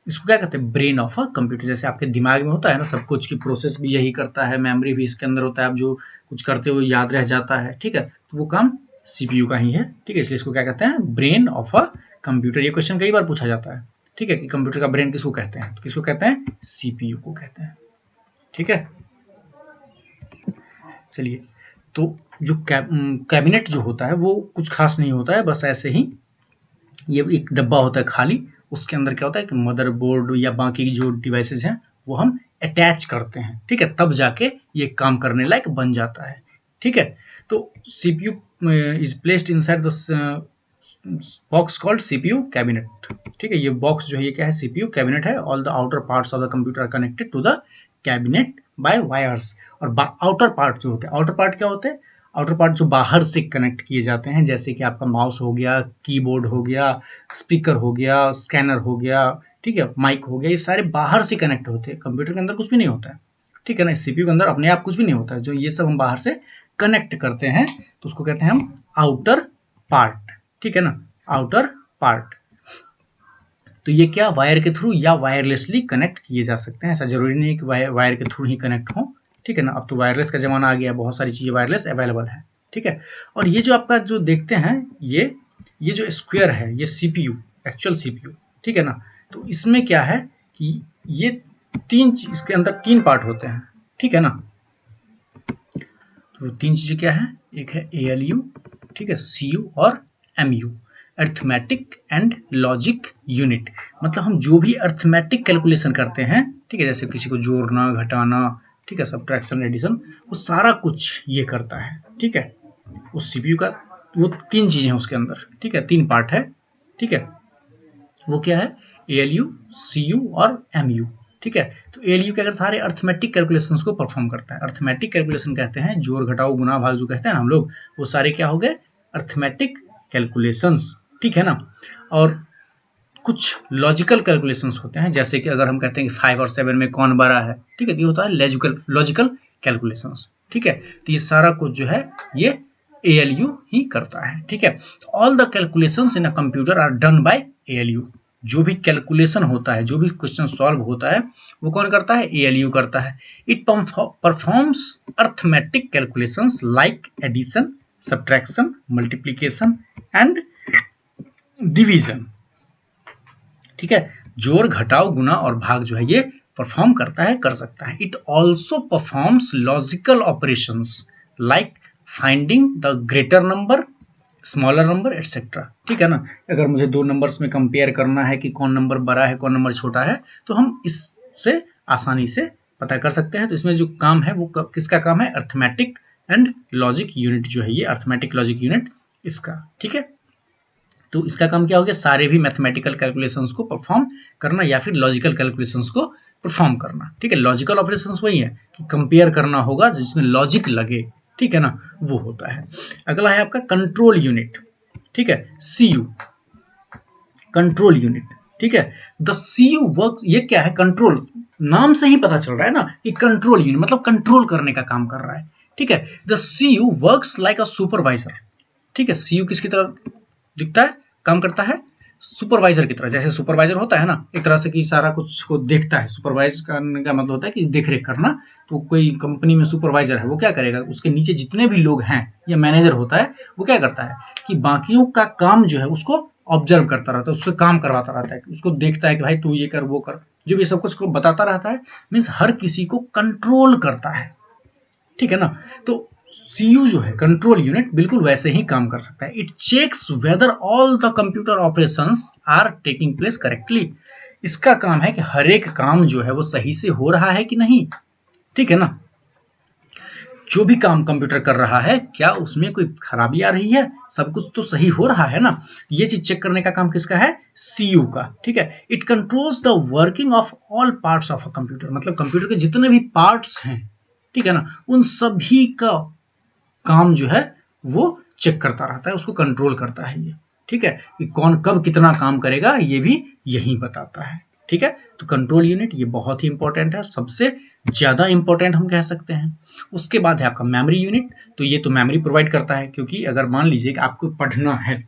इसको क्या कहते हैं? Brain of a computer. जैसे आपके दिमाग में होता है ना सब कुछ की प्रोसेस भी यही करता है, मेमोरी भी इसके अंदर होता है, आप जो कुछ करते हो याद रह जाता है, ठीक है, तो वो काम सीपीयू का ही है, ठीक है, इसलिए इसको क्या कहते हैं? Brain of a computer. ये क्वेश्चन कई बार पूछा जाता है, ठीक है, कि कंप्यूटर का ब्रेन किसको कहते हैं? तो किसको कहते हैं? सीपीयू को कहते हैं, ठीक है। चलिए, तो जो कैबिनेट जो होता है वो कुछ खास नहीं होता है, बस ऐसे ही ये एक डब्बा होता है खाली, उसके अंदर क्या होता है कि मदरबोर्ड या बाकी जो डिवाइसेस हैं वो हम अटैच करते हैं, ठीक है, तब जाके ये काम करने लायक बन जाता है, ठीक है। तो CPU is placed inside the box called CPU cabinet, ठीक है। ये बॉक्स जो है ये क्या है? सीपीयू कैबिनेट है। All the outer parts of the computer are connected to the cabinet by wires. और आउटर पार्ट जो होते हैं, आउटर पार्ट क्या होते हैं? आउटर पार्ट जो बाहर से कनेक्ट किए जाते हैं, जैसे कि आपका माउस हो गया, कीबोर्ड हो गया, स्पीकर हो गया, स्कैनर हो गया, ठीक है, माइक हो गया, ये सारे बाहर से कनेक्ट होते हैं। कंप्यूटर के अंदर कुछ भी नहीं होता है, ठीक है ना। सीपीयू के अंदर अपने आप कुछ भी नहीं होता है, जो ये सब हम बाहर से कनेक्ट करते हैं तो उसको कहते हैं हम आउटर पार्ट, ठीक है ना, आउटर पार्ट। तो ये क्या वायर के थ्रू या वायरलेसली कनेक्ट किए जा सकते हैं, ऐसा जरूरी नहीं है कि वायर के थ्रू ही कनेक्ट हो, ठीक है ना। अब तो वायरलेस का जमाना आ गया, बहुत सारी चीजें वायरलेस अवेलेबल है, ठीक है। और ये जो आपका जो देखते हैं ये जो स्क्वायर है ये सीपीयू, एक्चुअल सीपीयू, ठीक है ना। तो इसमें क्या है कि ये इसके अंदर 3 पार्ट होते हैं, ठीक है ना। तो 3 चीजें क्या है? एक है ALU, ठीक है, CU और MU, arithmetic and logic unit. मतलब हम जो भी अर्थमेटिक कैलकुलेशन करते हैं, ठीक है, जैसे किसी को जोड़ना, घटाना, ठीक है, सब्ट्रैक्शन, एडिशन, वो सारा कुछ ये करता है, ठीक है। उस सीपीयू का वो 3 चीजें हैं उसके अंदर, ठीक है, 3 पार्ट है, ठीक है। वो क्या है? ALU, CU और MU, ठीक है। तो ALU क्या करता है? सारे अर्थमेटिक कैलकुलेशंस को परफॉर्म करता है। अर्थमेटिक कैलकुलेशन कहते हैं जोड़ घटाओ गुणा भाग जो कहते हैं ना हम लोग, वो सारे क्या हो गए? अर्थमेटिक कैलकुलेशंस, ठीक है ना। और कुछ लॉजिकल कैलकुलेशंस होते हैं, जैसे कि अगर हम कहते हैं कि 5 और 7 में कौन बड़ा है, ठीक है, ये होता है लॉजिकल कैलकुलेशंस, ठीक है। तो ये सारा कुछ जो है ये ALU ही करता है, ठीक है। All the calculations in a computer are done by ALU। जो भी कैलकुलेशन होता है, जो भी क्वेश्चन सॉल्व होता है, वो कौन करता है? ALU करता है। It performs arithmetic calculations like addition, subtraction, multiplication and division. ठीक है, जोड़, घटाव, गुना और भाग जो है ये परफॉर्म करता है, कर सकता है। It also performs logical operations like finding the greater number, smaller number etcetera. ठीक है ना, अगर मुझे दो नंबर्स में कंपेयर करना है कि कौन नंबर बड़ा है कौन नंबर छोटा है, तो हम इससे आसानी से पता कर सकते हैं। तो इसमें जो काम है वो किसका काम है, अर्थमेटिक एंड लॉजिक यूनिट जो है ये अर्थमेटिक लॉजिक यूनिट इसका। ठीक है, तो इसका काम क्या हो गया, सारे भी मैथमेटिकल कैलकुलेशंस को परफॉर्म करना या फिर लॉजिकल कैलकुलेशंस को परफॉर्म करना। ठीक है, लॉजिकल ऑपरेशंस वही है कि कंपेयर करना होगा जिसमें लॉजिक लगे। ठीक है ना, वो होता है। अगला है आपका कंट्रोल यूनिट। ठीक है, सीयू, कंट्रोल यूनिट। ठीक है, द सीयू वर्क्स, ये क्या है, कंट्रोल, नाम से ही पता चल रहा है ना कि कंट्रोल यूनिट मतलब कंट्रोल करने का काम कर रहा है। ठीक है, the CU works like a supervisor. ठीक है, सीयू किसकी तरह दिखता है, काम करता है सुपरवाइजर की तरह। जैसे सुपरवाइजर होता है ना एक तरह से कि सारा कुछ को देखता है, सुपरवाइज करने का मतलब होता है कि देखरेख करना। तो कोई कंपनी में सुपरवाइजर है, वो क्या करेगा, उसके नीचे जितने भी लोग हैं या मैनेजर होता है वो क्या करता है कि बाकियों का काम जो है उसको ऑब्जर्व करता रहता है, उससे काम करवाता रहता है, उसको देखता है कि भाई तू ये कर वो कर, जो भी सब कुछ को बताता रहता है। मीन्स हर किसी को कंट्रोल करता है। ठीक है ना, तो सीयू जो है कंट्रोल यूनिट बिल्कुल वैसे ही काम कर सकता है। It checks whether all the computer operations are taking place correctly. इसका काम है कि हर एक काम जो है वो सही से हो रहा है कि नहीं। ठीक है ना, जो भी काम कंप्यूटर कर रहा है क्या उसमें कोई खराबी आ रही है, सब कुछ तो सही हो रहा है ना। ये चीज चेक करने का काम किसका है, सीयू का। ठीक है, it controls the working of all parts of a computer, मतलब कंप्यूटर के जितने भी पार्ट्स हैं, ठीक है ना, उन सभी का काम जो है वो चेक करता रहता है, उसको कंट्रोल करता है ये। ठीक है, कि कौन कब कितना काम करेगा ये भी यही बताता है। ठीक है, तो कंट्रोल यूनिट ये बहुत ही इंपॉर्टेंट है, सबसे ज्यादा इंपॉर्टेंट हम कह सकते हैं। उसके बाद है आपका मेमोरी यूनिट। तो ये तो मेमोरी प्रोवाइड करता है, क्योंकि अगर मान लीजिए कि आपको पढ़ना है,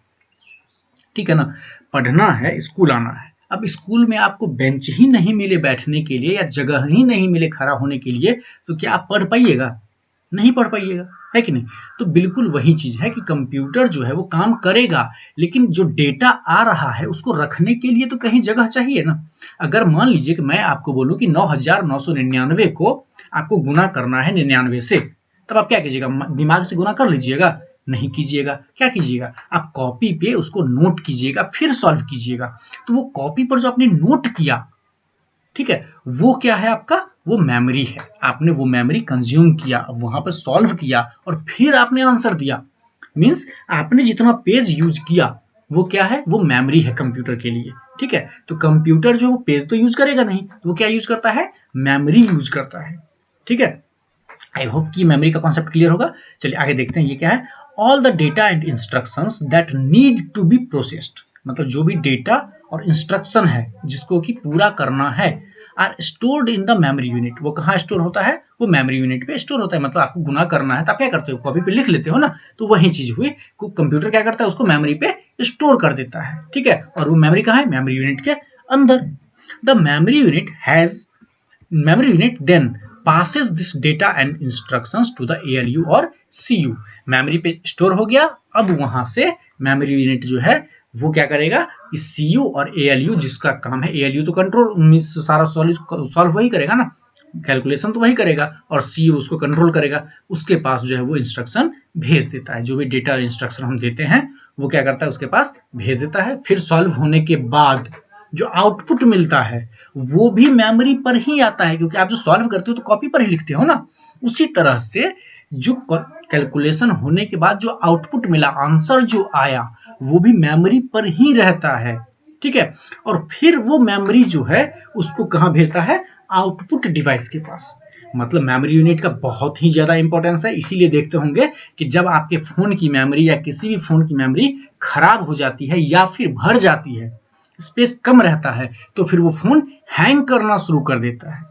ठीक है ना, पढ़ना है, स्कूल आना है, अब स्कूल में आपको बेंच ही नहीं मिले बैठने के लिए या जगह ही नहीं मिले खड़ा होने के लिए, तो क्या आप पढ़ पाइएगा, नहीं पढ़ पाइएगा, है कि नहीं। तो बिल्कुल वही चीज है कि कंप्यूटर जो है वो काम करेगा, लेकिन जो डेटा आ रहा है उसको रखने के लिए तो कहीं जगह चाहिए ना। अगर मान लीजिए कि मैं आपको बोलूं कि 9999 को आपको गुना करना है 99 से, तब आप क्या कीजिएगा, दिमाग से गुना कर लीजिएगा, नहीं कीजिएगा। क्या कीजिएगा, आप कॉपी पे उसको नोट कीजिएगा, फिर सॉल्व कीजिएगा। तो वो कॉपी पर जो आपने नोट किया, ठीक है, वो क्या है आपका, वो मेमोरी है। आपने वो मेमोरी कंज्यूम किया, वहां पर सॉल्व किया और फिर आपने आंसर दिया। मींस आपने जितना पेज यूज किया वो क्या है, वो मेमोरी है कंप्यूटर के लिए। ठीक है, तो कंप्यूटर जो पेज तो यूज करेगा नहीं, तो वो क्या यूज करता है, मेमोरी यूज करता है। ठीक है, आई होप कि मेमोरी का कॉन्सेप्ट क्लियर होगा। चलिए आगे देखते हैं ये क्या है। All the data and instructions that need to be processed, मतलब जो भी डेटा और इंस्ट्रक्शन है जिसको कि पूरा करना है, are stored in the memory unit. वो कहाँ स्टोर होता है, वो मेमोरी यूनिट पे स्टोर होता है। मतलब आपको गुना करना है तो आप क्या करते हो, कॉपी पे लिख लेते हो ना, तो वही चीज हुई, कंप्यूटर क्या करता है, उसको मेमोरी पे स्टोर कर देता है। ठीक है, और वो मेमोरी कहाँ है, मेमोरी यूनिट के अंदर। The memory unit then passes this data and instructions to the ALU और CU। मेमोरी पे स्टोर हो गया, अब वहां से मेमोरी यूनिट जो है वो क्या करेगा, इस CU और ALU जिसका काम है, ALU तो कंट्रोल सारा सॉल्व वही करेगा ना, कैलकुलेशन तो वही करेगा, और CU उसको कंट्रोल करेगा। उसके पास जो है वो इंस्ट्रक्शन भेज देता है, जो भी डेटा और इंस्ट्रक्शन हम देते हैं वो क्या करता है, उसके पास भेज देता है। फिर सॉल्व होने के बाद जो आउटपुट मिलता है वो भी मेमोरी पर ही आता है, क्योंकि आप जो सॉल्व करते हो तो कॉपी पर ही लिखते हो ना। उसी तरह से जो कैलकुलेशन होने के बाद जो आउटपुट मिला, आंसर जो आया, वो भी मेमोरी पर ही रहता है। ठीक है, और फिर वो मेमोरी जो है उसको कहां भेजता है, आउटपुट डिवाइस के पास। मतलब मेमोरी यूनिट का बहुत ही ज्यादा इंपॉर्टेंस है। इसीलिए देखते होंगे कि जब आपके फोन की मेमोरी या किसी भी फोन की मेमोरी खराब हो जाती है या फिर भर जाती है, स्पेस कम रहता है, तो फिर वो फोन हैंग करना शुरू कर देता है।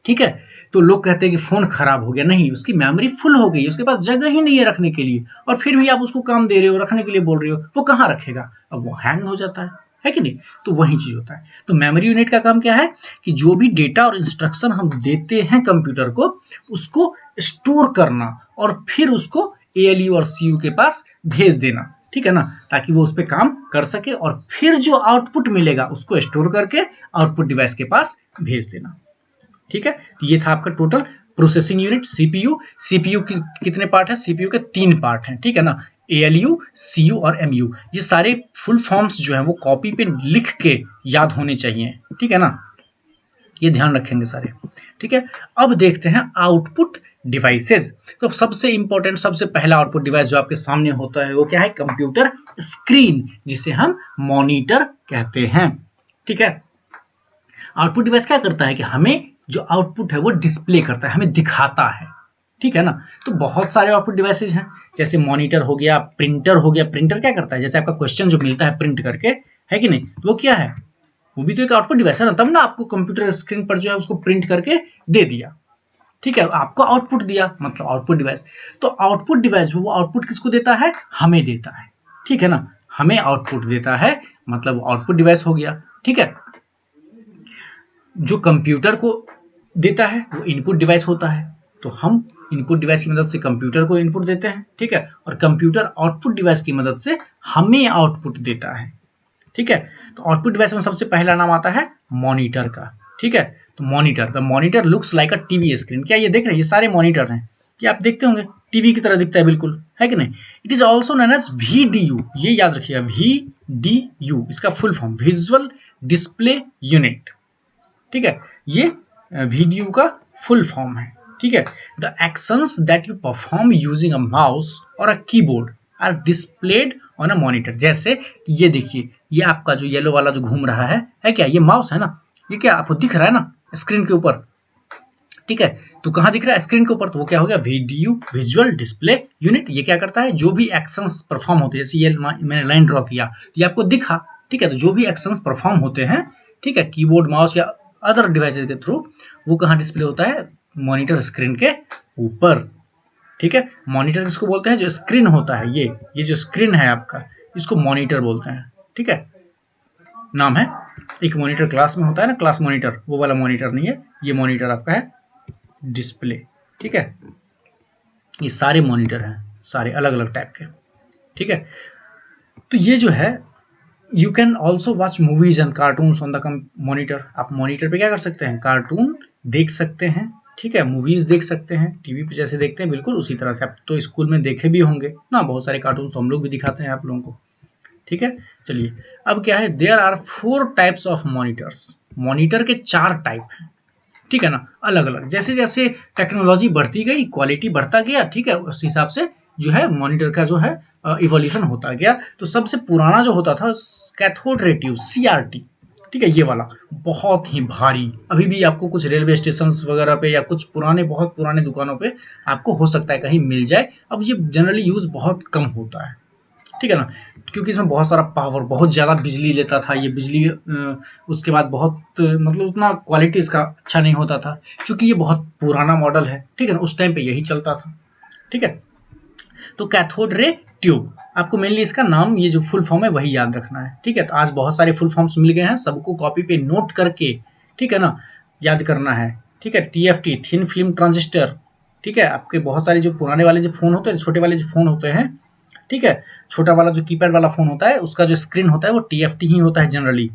ठीक है, तो लोग कहते हैं कि फोन खराब हो गया, नहीं, उसकी मेमोरी फुल हो गई, उसके पास जगह ही नहीं है रखने के लिए, और फिर भी आप उसको काम दे रहे हो, रखने के लिए बोल रहे हो, वो कहां रखेगा, अब वो हैंग हो जाता है कि नहीं। तो वही चीज होता है। तो मेमोरी यूनिट का काम क्या है कि जो भी डेटा और इंस्ट्रक्शन हम देते हैं कंप्यूटर को, उसको स्टोर करना और फिर उसको ALU और CU के पास भेज देना, ठीक है ना, ताकि वो उस पर काम कर सके और फिर जो आउटपुट मिलेगा उसको स्टोर करके आउटपुट डिवाइस के पास भेज देना, ठीक है। तो ये था आपका total processing unit CPU। CPU की कितने पार्ट है? CPU के 3 पार्ट हैं, ठीक है ना, ALU, CU और MU। ये सारे फुल फॉर्म्स जो है वो कॉपी पे लिख के याद होने चाहिए, ठीक है ना, ये ध्यान रखेंगे सारे, ठीक है। अब देखते हैं आउटपुट डिवाइसेस। तो सबसे इंपॉर्टेंट, सबसे पहला आउटपुट डिवाइस जो आपके सामने होता है वो क्या है? कंप्यूटर स्क्रीन, जिसे हम मॉनिटर कहते हैं, ठीक है। आउटपुट डिवाइस क्या करता है कि हमें जो आउटपुट है वो डिस्प्ले करता है, हमें दिखाता है, ठीक है ना। तो बहुत सारे आउटपुट डिवाइसेज हैं, जैसे मॉनिटर हो गया, प्रिंटर हो गया। प्रिंटर क्या करता है? जैसे आपका क्वेश्चन जो मिलता है प्रिंट करके, है कि नहीं, तो वो क्या है? वो भी तो एक आउटपुट डिवाइस है ना, तब ना आपको कंप्यूटर स्क्रीन पर जो है उसको प्रिंट करके दे दिया, ठीक है, आपको आउटपुट दिया, मतलब आउटपुट डिवाइस। तो आउटपुट डिवाइस वो आउटपुट किसको देता है? हमें देता है, ठीक है ना, हमें आउटपुट देता है, मतलब आउटपुट डिवाइस हो गया, ठीक है। जो कंप्यूटर को देता है वो इनपुट डिवाइस होता है, तो हम इनपुट डिवाइस की मदद से कंप्यूटर को इनपुट देते हैं, ठीक है, और कंप्यूटर आउटपुट डिवाइस की मदद से हमें आउटपुट देता है, ठीक है। तो आउटपुट डिवाइस में सबसे पहला नाम आता है मॉनिटर का, ठीक है। तो monitor, the monitor looks like a TV screen. क्या ये देख रहे हैं? ये सारे मॉनिटर हैं, क्या आप देखते होंगे टीवी की तरह दिखता है, बिल्कुल, है कि नहीं। It is also known as VDU, ये याद रखिएगा, VDU इसका full form visual display unit, ठीक है, ये VDU का फुल फॉर्म है, ठीक है। The actions that you perform using a mouse और a keyboard are displayed on a monitor. जैसे ये देखिए, ये आपका जो येलो वाला जो घूम रहा है क्या? ये माउस है ना, ये क्या आपको दिख रहा है ना स्क्रीन के ऊपर, ठीक है। तो कहाँ दिख रहा है? स्क्रीन के ऊपर। तो वो क्या हो गया? VDU, visual display unit. ये क्या करता है? जो भी एक्शंस परफॉर्म होते हैं, जैसे ये मैंने लाइन ड्रॉ किया तो ये आपको दिखा, ठीक है। तो जो भी एक्शंस परफॉर्म होते हैं, ठीक है, कीबोर्ड, माउस या अदर डिवाइसेस के थ्रू, वो कहाँ डिस्प्ले होता है? मॉनिटर स्क्रीन के ऊपर, ठीक है। मॉनिटर किसको बोलते हैं? जो स्क्रीन होता है, ये जो स्क्रीन है आपका, इसको मॉनिटर बोलते हैं, ठीक है, नाम है। एक मॉनिटर क्लास में होता है ना, क्लास मॉनिटर, वो वाला मॉनिटर नहीं है, ये मॉनिटर आपका है डिस्प्ले, ठीक है। ये सारे मॉनिटर हैं, सारे अलग अलग टाइप के, ठीक है। तो ये जो है, you can also watch movies and cartoons on the monitor. आप मॉनिटर पे क्या कर सकते हैं? कार्टून देख सकते हैं, ठीक है, मूवीज देख सकते हैं, टीवी पे जैसे देखते हैं बिल्कुल उसी तरह से। आप तो स्कूल में देखे भी होंगे ना, बहुत सारे कार्टून तो हम लोग भी दिखाते हैं आप लोगों को, ठीक है। चलिए, अब क्या है? There are 4 types of monitors. Monitor के 4 टाइप हैं, ठीक है ना, अलग अलग। जैसे जैसे टेक्नोलॉजी बढ़ती गई, क्वालिटी बढ़ता गया, ठीक है, उस हिसाब से जो है मॉनिटर का जो है इवोल्यूशन होता गया। तो सबसे पुराना जो होता था कैथोड रे ट्यूब, CRT, ठीक है, ये वाला बहुत ही भारी, अभी भी आपको कुछ रेलवे स्टेशन वगैरह पे या कुछ पुराने, बहुत पुराने दुकानों पे आपको हो सकता है कहीं मिल जाए। अब ये जनरली यूज बहुत कम होता है, ठीक है ना, क्योंकि इसमें बहुत सारा पावर, बहुत ज़्यादा बिजली लेता था ये बिजली। उसके बाद बहुत, मतलब उतना क्वालिटी इसका अच्छा नहीं होता था, क्योंकि ये बहुत पुराना मॉडल है, ठीक है ना, उस टाइम पे यही चलता था, ठीक है। तो कैथोड रे ट्यूब, आपको मेनली इसका नाम, ये जो फुल फॉर्म है वही याद रखना है, ठीक है। तो आज बहुत सारे फुल फॉर्म्स मिल गए हैं, सबको कॉपी पे नोट करके, ठीक है ना, याद करना है, ठीक है। TFT, थिन फिल्म ट्रांजिस्टर, ठीक है। आपके बहुत सारे जो पुराने वाले जो फोन होते हैं, छोटे वाले जो फोन होते हैं, ठीक है, छोटा वाला जो कीपैड वाला फोन होता है, उसका जो स्क्रीन होता है वो TFT ही होता है जनरली,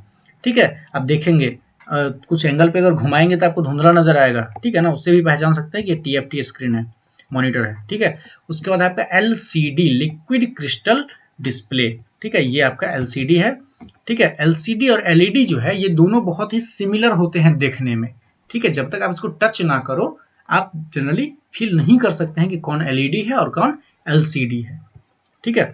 ठीक है। आप देखेंगे कुछ एंगल पे अगर घुमाएंगे तो आपको धुंधला नजर आएगा, ठीक है ना, उससे भी पहचान सकते हैं कि TFT स्क्रीन है, मॉनिटर है, ठीक है। उसके बाद आपका LCD, लिक्विड क्रिस्टल डिस्प्ले, ठीक है, ये आपका LCD है, ठीक है। LCD और LED जो है ये दोनों बहुत ही सिमिलर होते हैं देखने में, ठीक है। जब तक आप इसको टच ना करो, आप जनरली फील नहीं कर सकते हैं कि कौन LED है और कौन LCD है, ठीक है।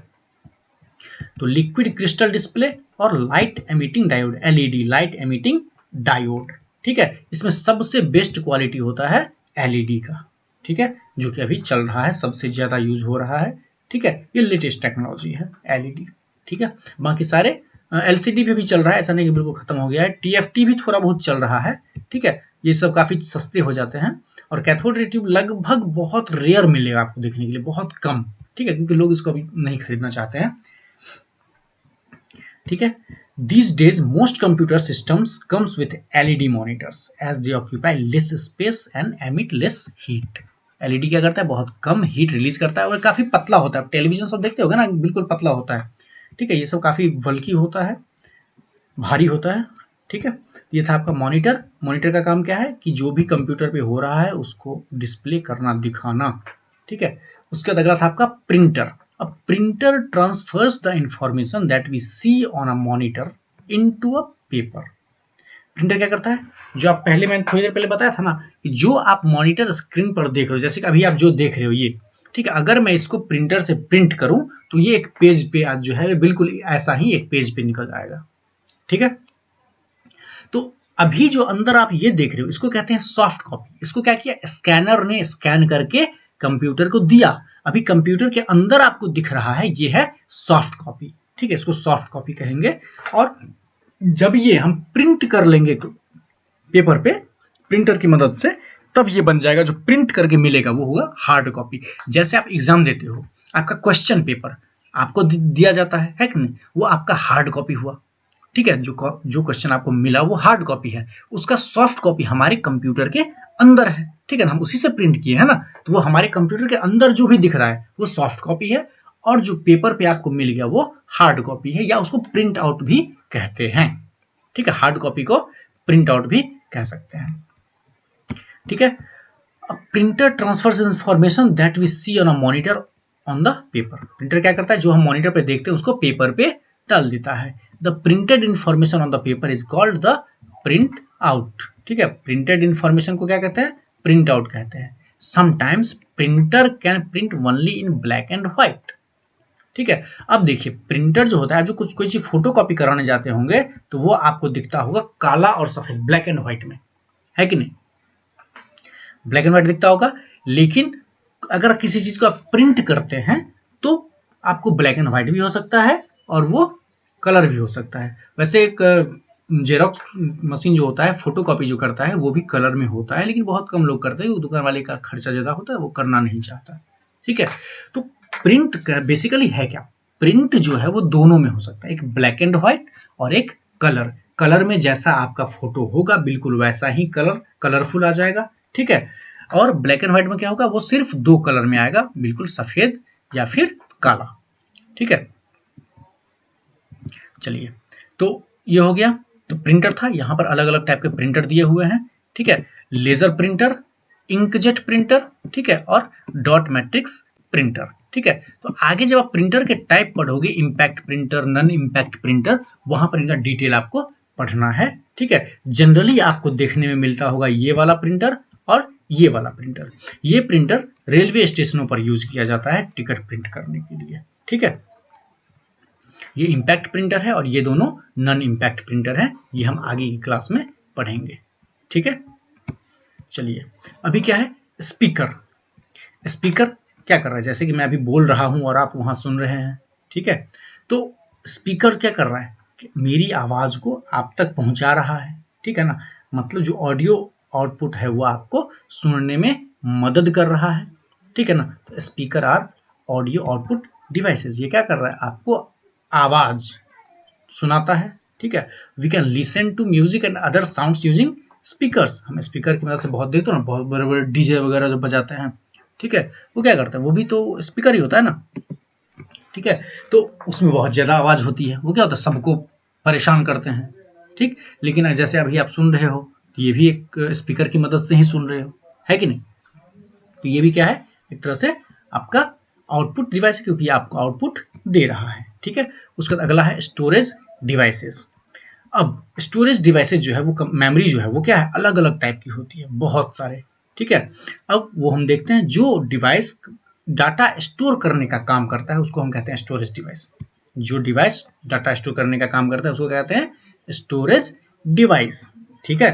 तो लिक्विड क्रिस्टल डिस्प्ले और light emitting diode, LED, light emitting diode, ठीक है। इसमें सबसे बेस्ट क्वालिटी होता है LED का, ठीक है, जो कि अभी चल रहा है, सबसे ज्यादा यूज हो रहा है, ठीक है। ये लेटेस्ट टेक्नोलॉजी है LED, ठीक है। बाकी सारे LCD पे भी चल रहा है, ऐसा नहीं कि बिल्कुल खत्म हो गया है। TFT भी थोड़ा बहुत चल रहा है, ठीक है। ये सब काफी सस्ते हो जाते हैं। और कैथोड रे ट्यूब लगभग बहुत रेयर मिलेगा आपको देखने के लिए, बहुत कम, ठीक है, क्योंकि लोग इसको अभी नहीं खरीदना चाहते हैं, ठीक है। These days most computer systems comes with LED monitors as they occupy less space and emit less heat. LED क्या करता है, बहुत कम हीट रिलीज करता है और काफी पतला होता है। टेलीविजन सब देखते होगे ना, बिल्कुल पतला होता है, ठीक है। ये सब काफी बल्कि होता है, भारी होता है, ठीक है। ये था आपका मॉनिटर। मॉनिटर का काम क्या है कि जो भी कंप्यूटर पे हो रहा है उसको डिस्प्ले करना, दिखाना, ठीक है। उसके बाद अगला था आपका प्रिंटर। अब printer transfers the information that we see on a monitor into a paper. Printer क्या करता है, जो आप पहले, मैंने थोड़ी देर पहले बताया था ना कि जो आप मॉनिटर स्क्रीन पर देख रहे हो, जैसे कि अभी आप जो देख रहे हो ये, ठीक है, अगर मैं इसको प्रिंटर से प्रिंट करूं तो ये एक पेज पे आज जो है बिल्कुल ऐसा ही एक पेज पे निकल जाएगा, ठीक है। तो अभी जो अंदर आप ये देख रहे हो इसको कहते हैं सॉफ्ट कॉपी। इसको क्या किया, स्कैनर ने स्कैन करके कंप्यूटर को दिया, अभी कंप्यूटर के अंदर आपको दिख रहा है, ये है सॉफ्ट कॉपी, ठीक है। इसको सॉफ्ट कॉपी कहेंगे। और जब ये हम प्रिंट कर लेंगे पेपर पे प्रिंटर की मदद से, तब ये बन जाएगा, जो प्रिंट करके मिलेगा वो होगा हार्ड कॉपी। जैसे आप एग्जाम देते हो, आपका क्वेश्चन पेपर आपको दिया जाता है कि नहीं, वो आपका हार्ड कॉपी हुआ, ठीक है। जो क्वेश्चन आपको मिला वो हार्ड कॉपी है, उसका सॉफ्ट कॉपी हमारे कंप्यूटर के अंदर है, ठीक है ना, हम उसी से प्रिंट किए हैं ना, तो वो हमारे कंप्यूटर के अंदर जो भी दिख रहा है वो सॉफ्ट कॉपी है, और जो पेपर पे आपको मिल गया वो हार्ड कॉपी है, या उसको प्रिंट आउट भी कहते हैं, ठीक है। हार्ड कॉपी को प्रिंट आउट भी कह सकते हैं, ठीक है। Printer transfers information that we see on a monitor on the paper. Printer क्या करता है, जो हम मॉनिटर पे देखते हैं उसको पेपर पे डाल देता है। The printed information on the paper is called the print out, ठीक है। प्रिंटेड इंफॉर्मेशन को क्या कहते हैं, प्रिंट आउट कहते हैं। Sometimes printer can print only in black and white, ठीक है। अब देखिए प्रिंटर जो होता है, जो कोई चीज फोटो कॉपी कराने जाते होंगे तो वो आपको दिखता होगा काला और सफेद, ब्लैक एंड व्हाइट में, है कि नहीं, ब्लैक एंड व्हाइट दिखता होगा। लेकिन अगर किसी चीज को आप प्रिंट करते हैं तो आपको ब्लैक एंड व्हाइट भी हो सकता है और वो कलर भी हो सकता है। वैसे एक जेरोक्स मशीन जो होता है, फोटो कॉपी जो करता है वो भी कलर में होता है, लेकिन बहुत कम लोग करते हैं, वो दुकान वाले का खर्चा ज्यादा होता है, वो करना नहीं चाहता, ठीक है। तो प्रिंट बेसिकली है क्या, प्रिंट जो है वो दोनों में हो सकता है, एक ब्लैक एंड व्हाइट और एक कलर। कलर में जैसा आपका फोटो होगा बिल्कुल वैसा ही कलरफुल आ जाएगा, ठीक है। और ब्लैक एंड व्हाइट में क्या होगा, वो सिर्फ दो कलर में आएगा, बिल्कुल सफेद या फिर काला, ठीक है। चलिए, तो ये हो गया, तो प्रिंटर था। यहां पर अलग अलग टाइप के प्रिंटर दिए हुए हैं, ठीक है। लेजर प्रिंटर, इंकजेट प्रिंटर, ठीक है, और डॉट मैट्रिक्स प्रिंटर, ठीक है। तो आगे जब आप प्रिंटर के टाइप पढ़ोगे, impact printer, non impact printer, वहां पर इनका डिटेल आपको पढ़ना है, ठीक है। जनरली आपको देखने में मिलता होगा ये वाला प्रिंटर और ये वाला प्रिंटर। ये प्रिंटर रेलवे स्टेशनों पर यूज किया जाता है टिकट प्रिंट करने के लिए, ठीक है। ये इंपैक्ट प्रिंटर है और ये दोनों नॉन इंपैक्ट प्रिंटर है, ये हम आगे की क्लास में पढ़ेंगे, ठीक है। चलिए, अभी क्या है, स्पीकर। स्पीकर क्या कर रहा है, जैसे कि मैं अभी बोल रहा हूं और आप वहां सुन रहे हैं, ठीक है। तो स्पीकर क्या कर रहा है कि मेरी आवाज को आप तक पहुंचा रहा है, ठीक है ना, मतलब जो ऑडियो आउटपुट है वो आपको सुनने में मदद कर रहा है, ठीक है ना। तो speaker are audio output devices, ये क्या कर रहा है, आपको आवाज सुनाता है, ठीक है। We can listen to music and other sounds using speakers. हम स्पीकर की मदद से बहुत देखते हो ना, बहुत बड़े बड़े डीजे वगैरह जो बजाते हैं, ठीक है, वो क्या करता है, वो भी तो स्पीकर ही होता है ना, ठीक है। तो उसमें बहुत ज्यादा आवाज होती है, वो क्या होता है, सबको परेशान करते हैं, ठीक। लेकिन जैसे अभी आप सुन रहे हो, ये भी एक स्पीकर की मदद से ही सुन रहे हो, है कि नहीं। तो ये भी क्या है, एक तरह से आपका आउटपुट डिवाइस है, क्योंकि आपको आउटपुट दे रहा है, ठीक है। उसके बाद अगला है स्टोरेज डिवाइसेस। अब स्टोरेज डिवाइसेस जो है वो मेमोरी जो है वो क्या है, अलग अलग टाइप की होती है, बहुत सारे, ठीक है। अब वो हम देखते हैं, जो डिवाइस डाटा स्टोर करने का काम करता है उसको हम कहते हैं स्टोरेज डिवाइस। जो डिवाइस डाटा स्टोर करने का काम करता है उसको कहते हैं स्टोरेज डिवाइस, ठीक है।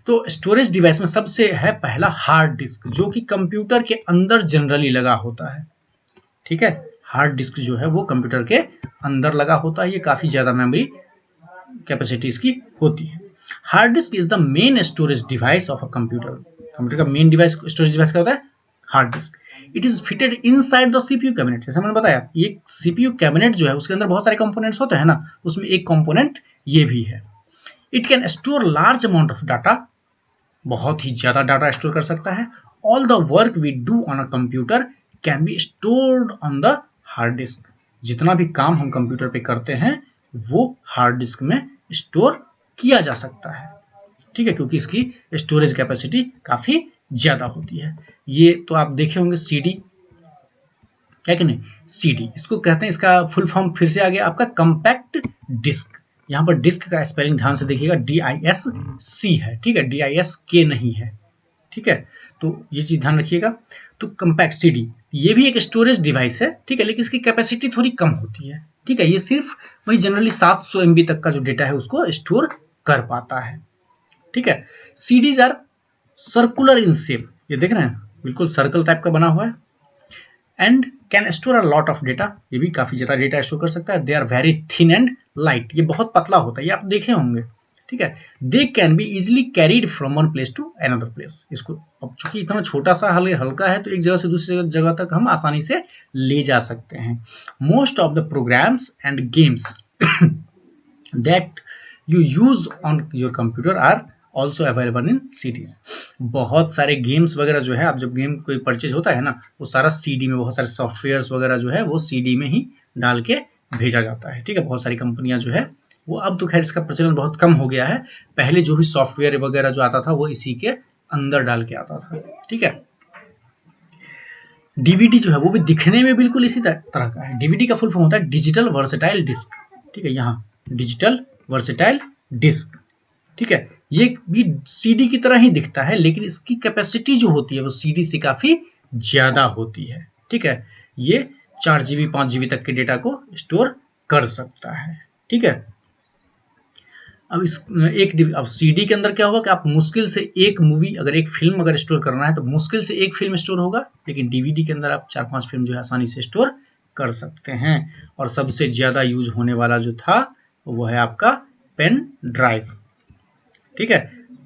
तो स्टोरेज डिवाइस में सबसे है पहला हार्ड डिस्क, जो कि कंप्यूटर के अंदर जनरली लगा होता है, ठीक है। हार्ड डिस्क जो है वो कंप्यूटर के अंदर लगा होता है, ये काफी ज्यादा मेमोरी कैपेसिटी इसकी होती है। Hard disk is the main storage device of a computer. Computer का मेन डिवाइस, स्टोरेज डिवाइस क्या होता है, hard disk. It is fitted inside the CPU cabinet. जैसे मैंने बताया, ये सीपीयू कैबिनेट जो है उसके अंदर बहुत सारे कंपोनेंट्स होते हैं ना, उसमें एक कंपोनेंट ये भी है। It can store large amount of data, बहुत ही ज्यादा डाटा स्टोर कर सकता है, all the work we do on a computer can be stored on the hard disk. जितना भी काम हम कंप्यूटर पे करते हैं वो हार्ड डिस्क में स्टोर किया जा सकता है, ठीक है, क्योंकि इसकी स्टोरेज कैपेसिटी काफी ज्यादा होती है। ये तो आप देखे होंगे सीडी, है कि नहीं, सीडी इसको कहते हैं, इसका फुल फॉर्म फिर से आ गया आपका कंपैक्ट डिस्क। यहाँ पर डिस्क का स्पेलिंग ध्यान से देखिएगा, DISC है, ठीक है, DISK नहीं है, ठीक है, तो ये चीज ध्यान रखिएगा। तो कंपैक्ट सीडी ये भी एक स्टोरेज डिवाइस है, ठीक है, लेकिन इसकी कैपेसिटी थोड़ी कम होती है, ठीक है, ये सिर्फ वही जनरली 700 MB तक का जो डेटा है उसको स्टोर कर पाता है, ठीक है। CDs are circular in shape, ये देख रहे हैं बिल्कुल सर्कल टाइप का बना हुआ है, and can store a lot of data, ये भी काफी ज्यादा डेटा स्टोर कर सकता है। They are very thin and light, ये बहुत पतला होता है, ये आप देखे होंगे, ठीक है। They can be easily carried from one place to another place, इसको अब चूंकि इतना छोटा सा हल्का है तो एक जगह से दूसरी जगह तक हम आसानी से ले जा सकते हैं। Most of the programs and games that you use on your computer are also available in CDs. बहुत सारे गेम्स वगैरह जो है, आप जब गेम कोई परचेज होता है ना, वो सारा सीडी में, बहुत सारे सॉफ्टवेयर्स वगैरह जो है वो सीडी में ही डाल के भेजा जाता है, ठीक है। बहुत सारी कंपनियां जो है वो, अब तो खैर इसका प्रचलन बहुत कम हो गया है, पहले जो भी सॉफ्टवेयर वगैरह जो आता था वो इसी के अंदर डाल के आता था, ठीक है। डीवीडी जो है वो भी दिखने में बिल्कुल इसी तरह का है। डीवीडी का फुल फॉर्म होता है डिजिटल वर्सेटाइल डिस्क, ठीक है, यहाँ डिजिटल वर्सेटाइल डिस्क, ठीक है। ये भी सीडी की तरह ही दिखता है, लेकिन इसकी कैपेसिटी जो होती है वो सीडी से काफी ज्यादा होती है, ठीक है। ये 4 GB 5 GB तक के डेटा को स्टोर कर सकता है, ठीक है। अब अब सीडी के अंदर क्या होगा कि आप मुश्किल से एक मूवी, अगर एक फिल्म अगर स्टोर करना है तो मुश्किल से एक फिल्म स्टोर होगा, लेकिन डीवीडी के अंदर आप 4-5 फिल्म जो है आसानी से स्टोर कर सकते हैं। और सबसे ज्यादा यूज होने वाला जो था वो है आपका पेन ड्राइव, ठीक है,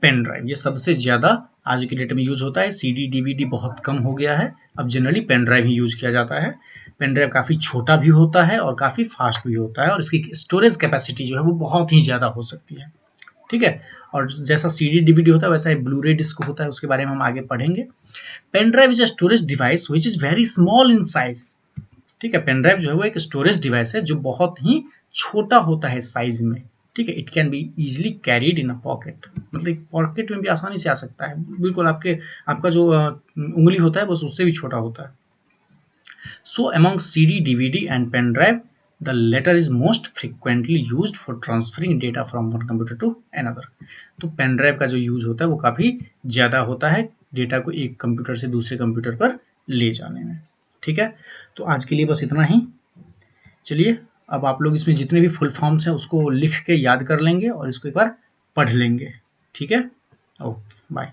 पेन ड्राइव ये सबसे ज्यादा आज की डेट में यूज होता है। सीडी डीवीडी बहुत कम हो गया है, अब जनरली पेन ड्राइव ही यूज किया जाता है। पेन ड्राइव काफी छोटा भी होता है और काफी फास्ट भी होता है, और इसकी स्टोरेज कैपेसिटी जो है वो बहुत ही ज्यादा हो सकती है, ठीक है। और जैसा सीडी डीवीडी होता है वैसा ही ब्लूरे डिस्क होता है, उसके बारे में हम आगे पढ़ेंगे। Pen drive is a storage device which is very small in size, ठीक है। पेन ड्राइव जो है वो एक स्टोरेज डिवाइस है जो बहुत ही छोटा होता है साइज में, ठीक है। It can be easily carried in a pocket, मतलब पॉकेट में भी आसानी से आ सकता है, बिल्कुल आपका जो उंगली होता है बस उससे भी छोटा होता है। So among CD DVD and pen drive the latter is most frequently used for transferring data from one computer to another. तो पेन ड्राइव का जो यूज होता है वो काफी ज्यादा होता है डेटा को एक कंप्यूटर से दूसरे कंप्यूटर पर ले जाने में, ठीक है। तो आज के लिए बस इतना ही। चलिए अब आप लोग इसमें जितने भी फुल फॉर्म्स हैं उसको लिख के याद कर लेंगे और इसको एक बार पढ़ लेंगे, ठीक है। Okay bye.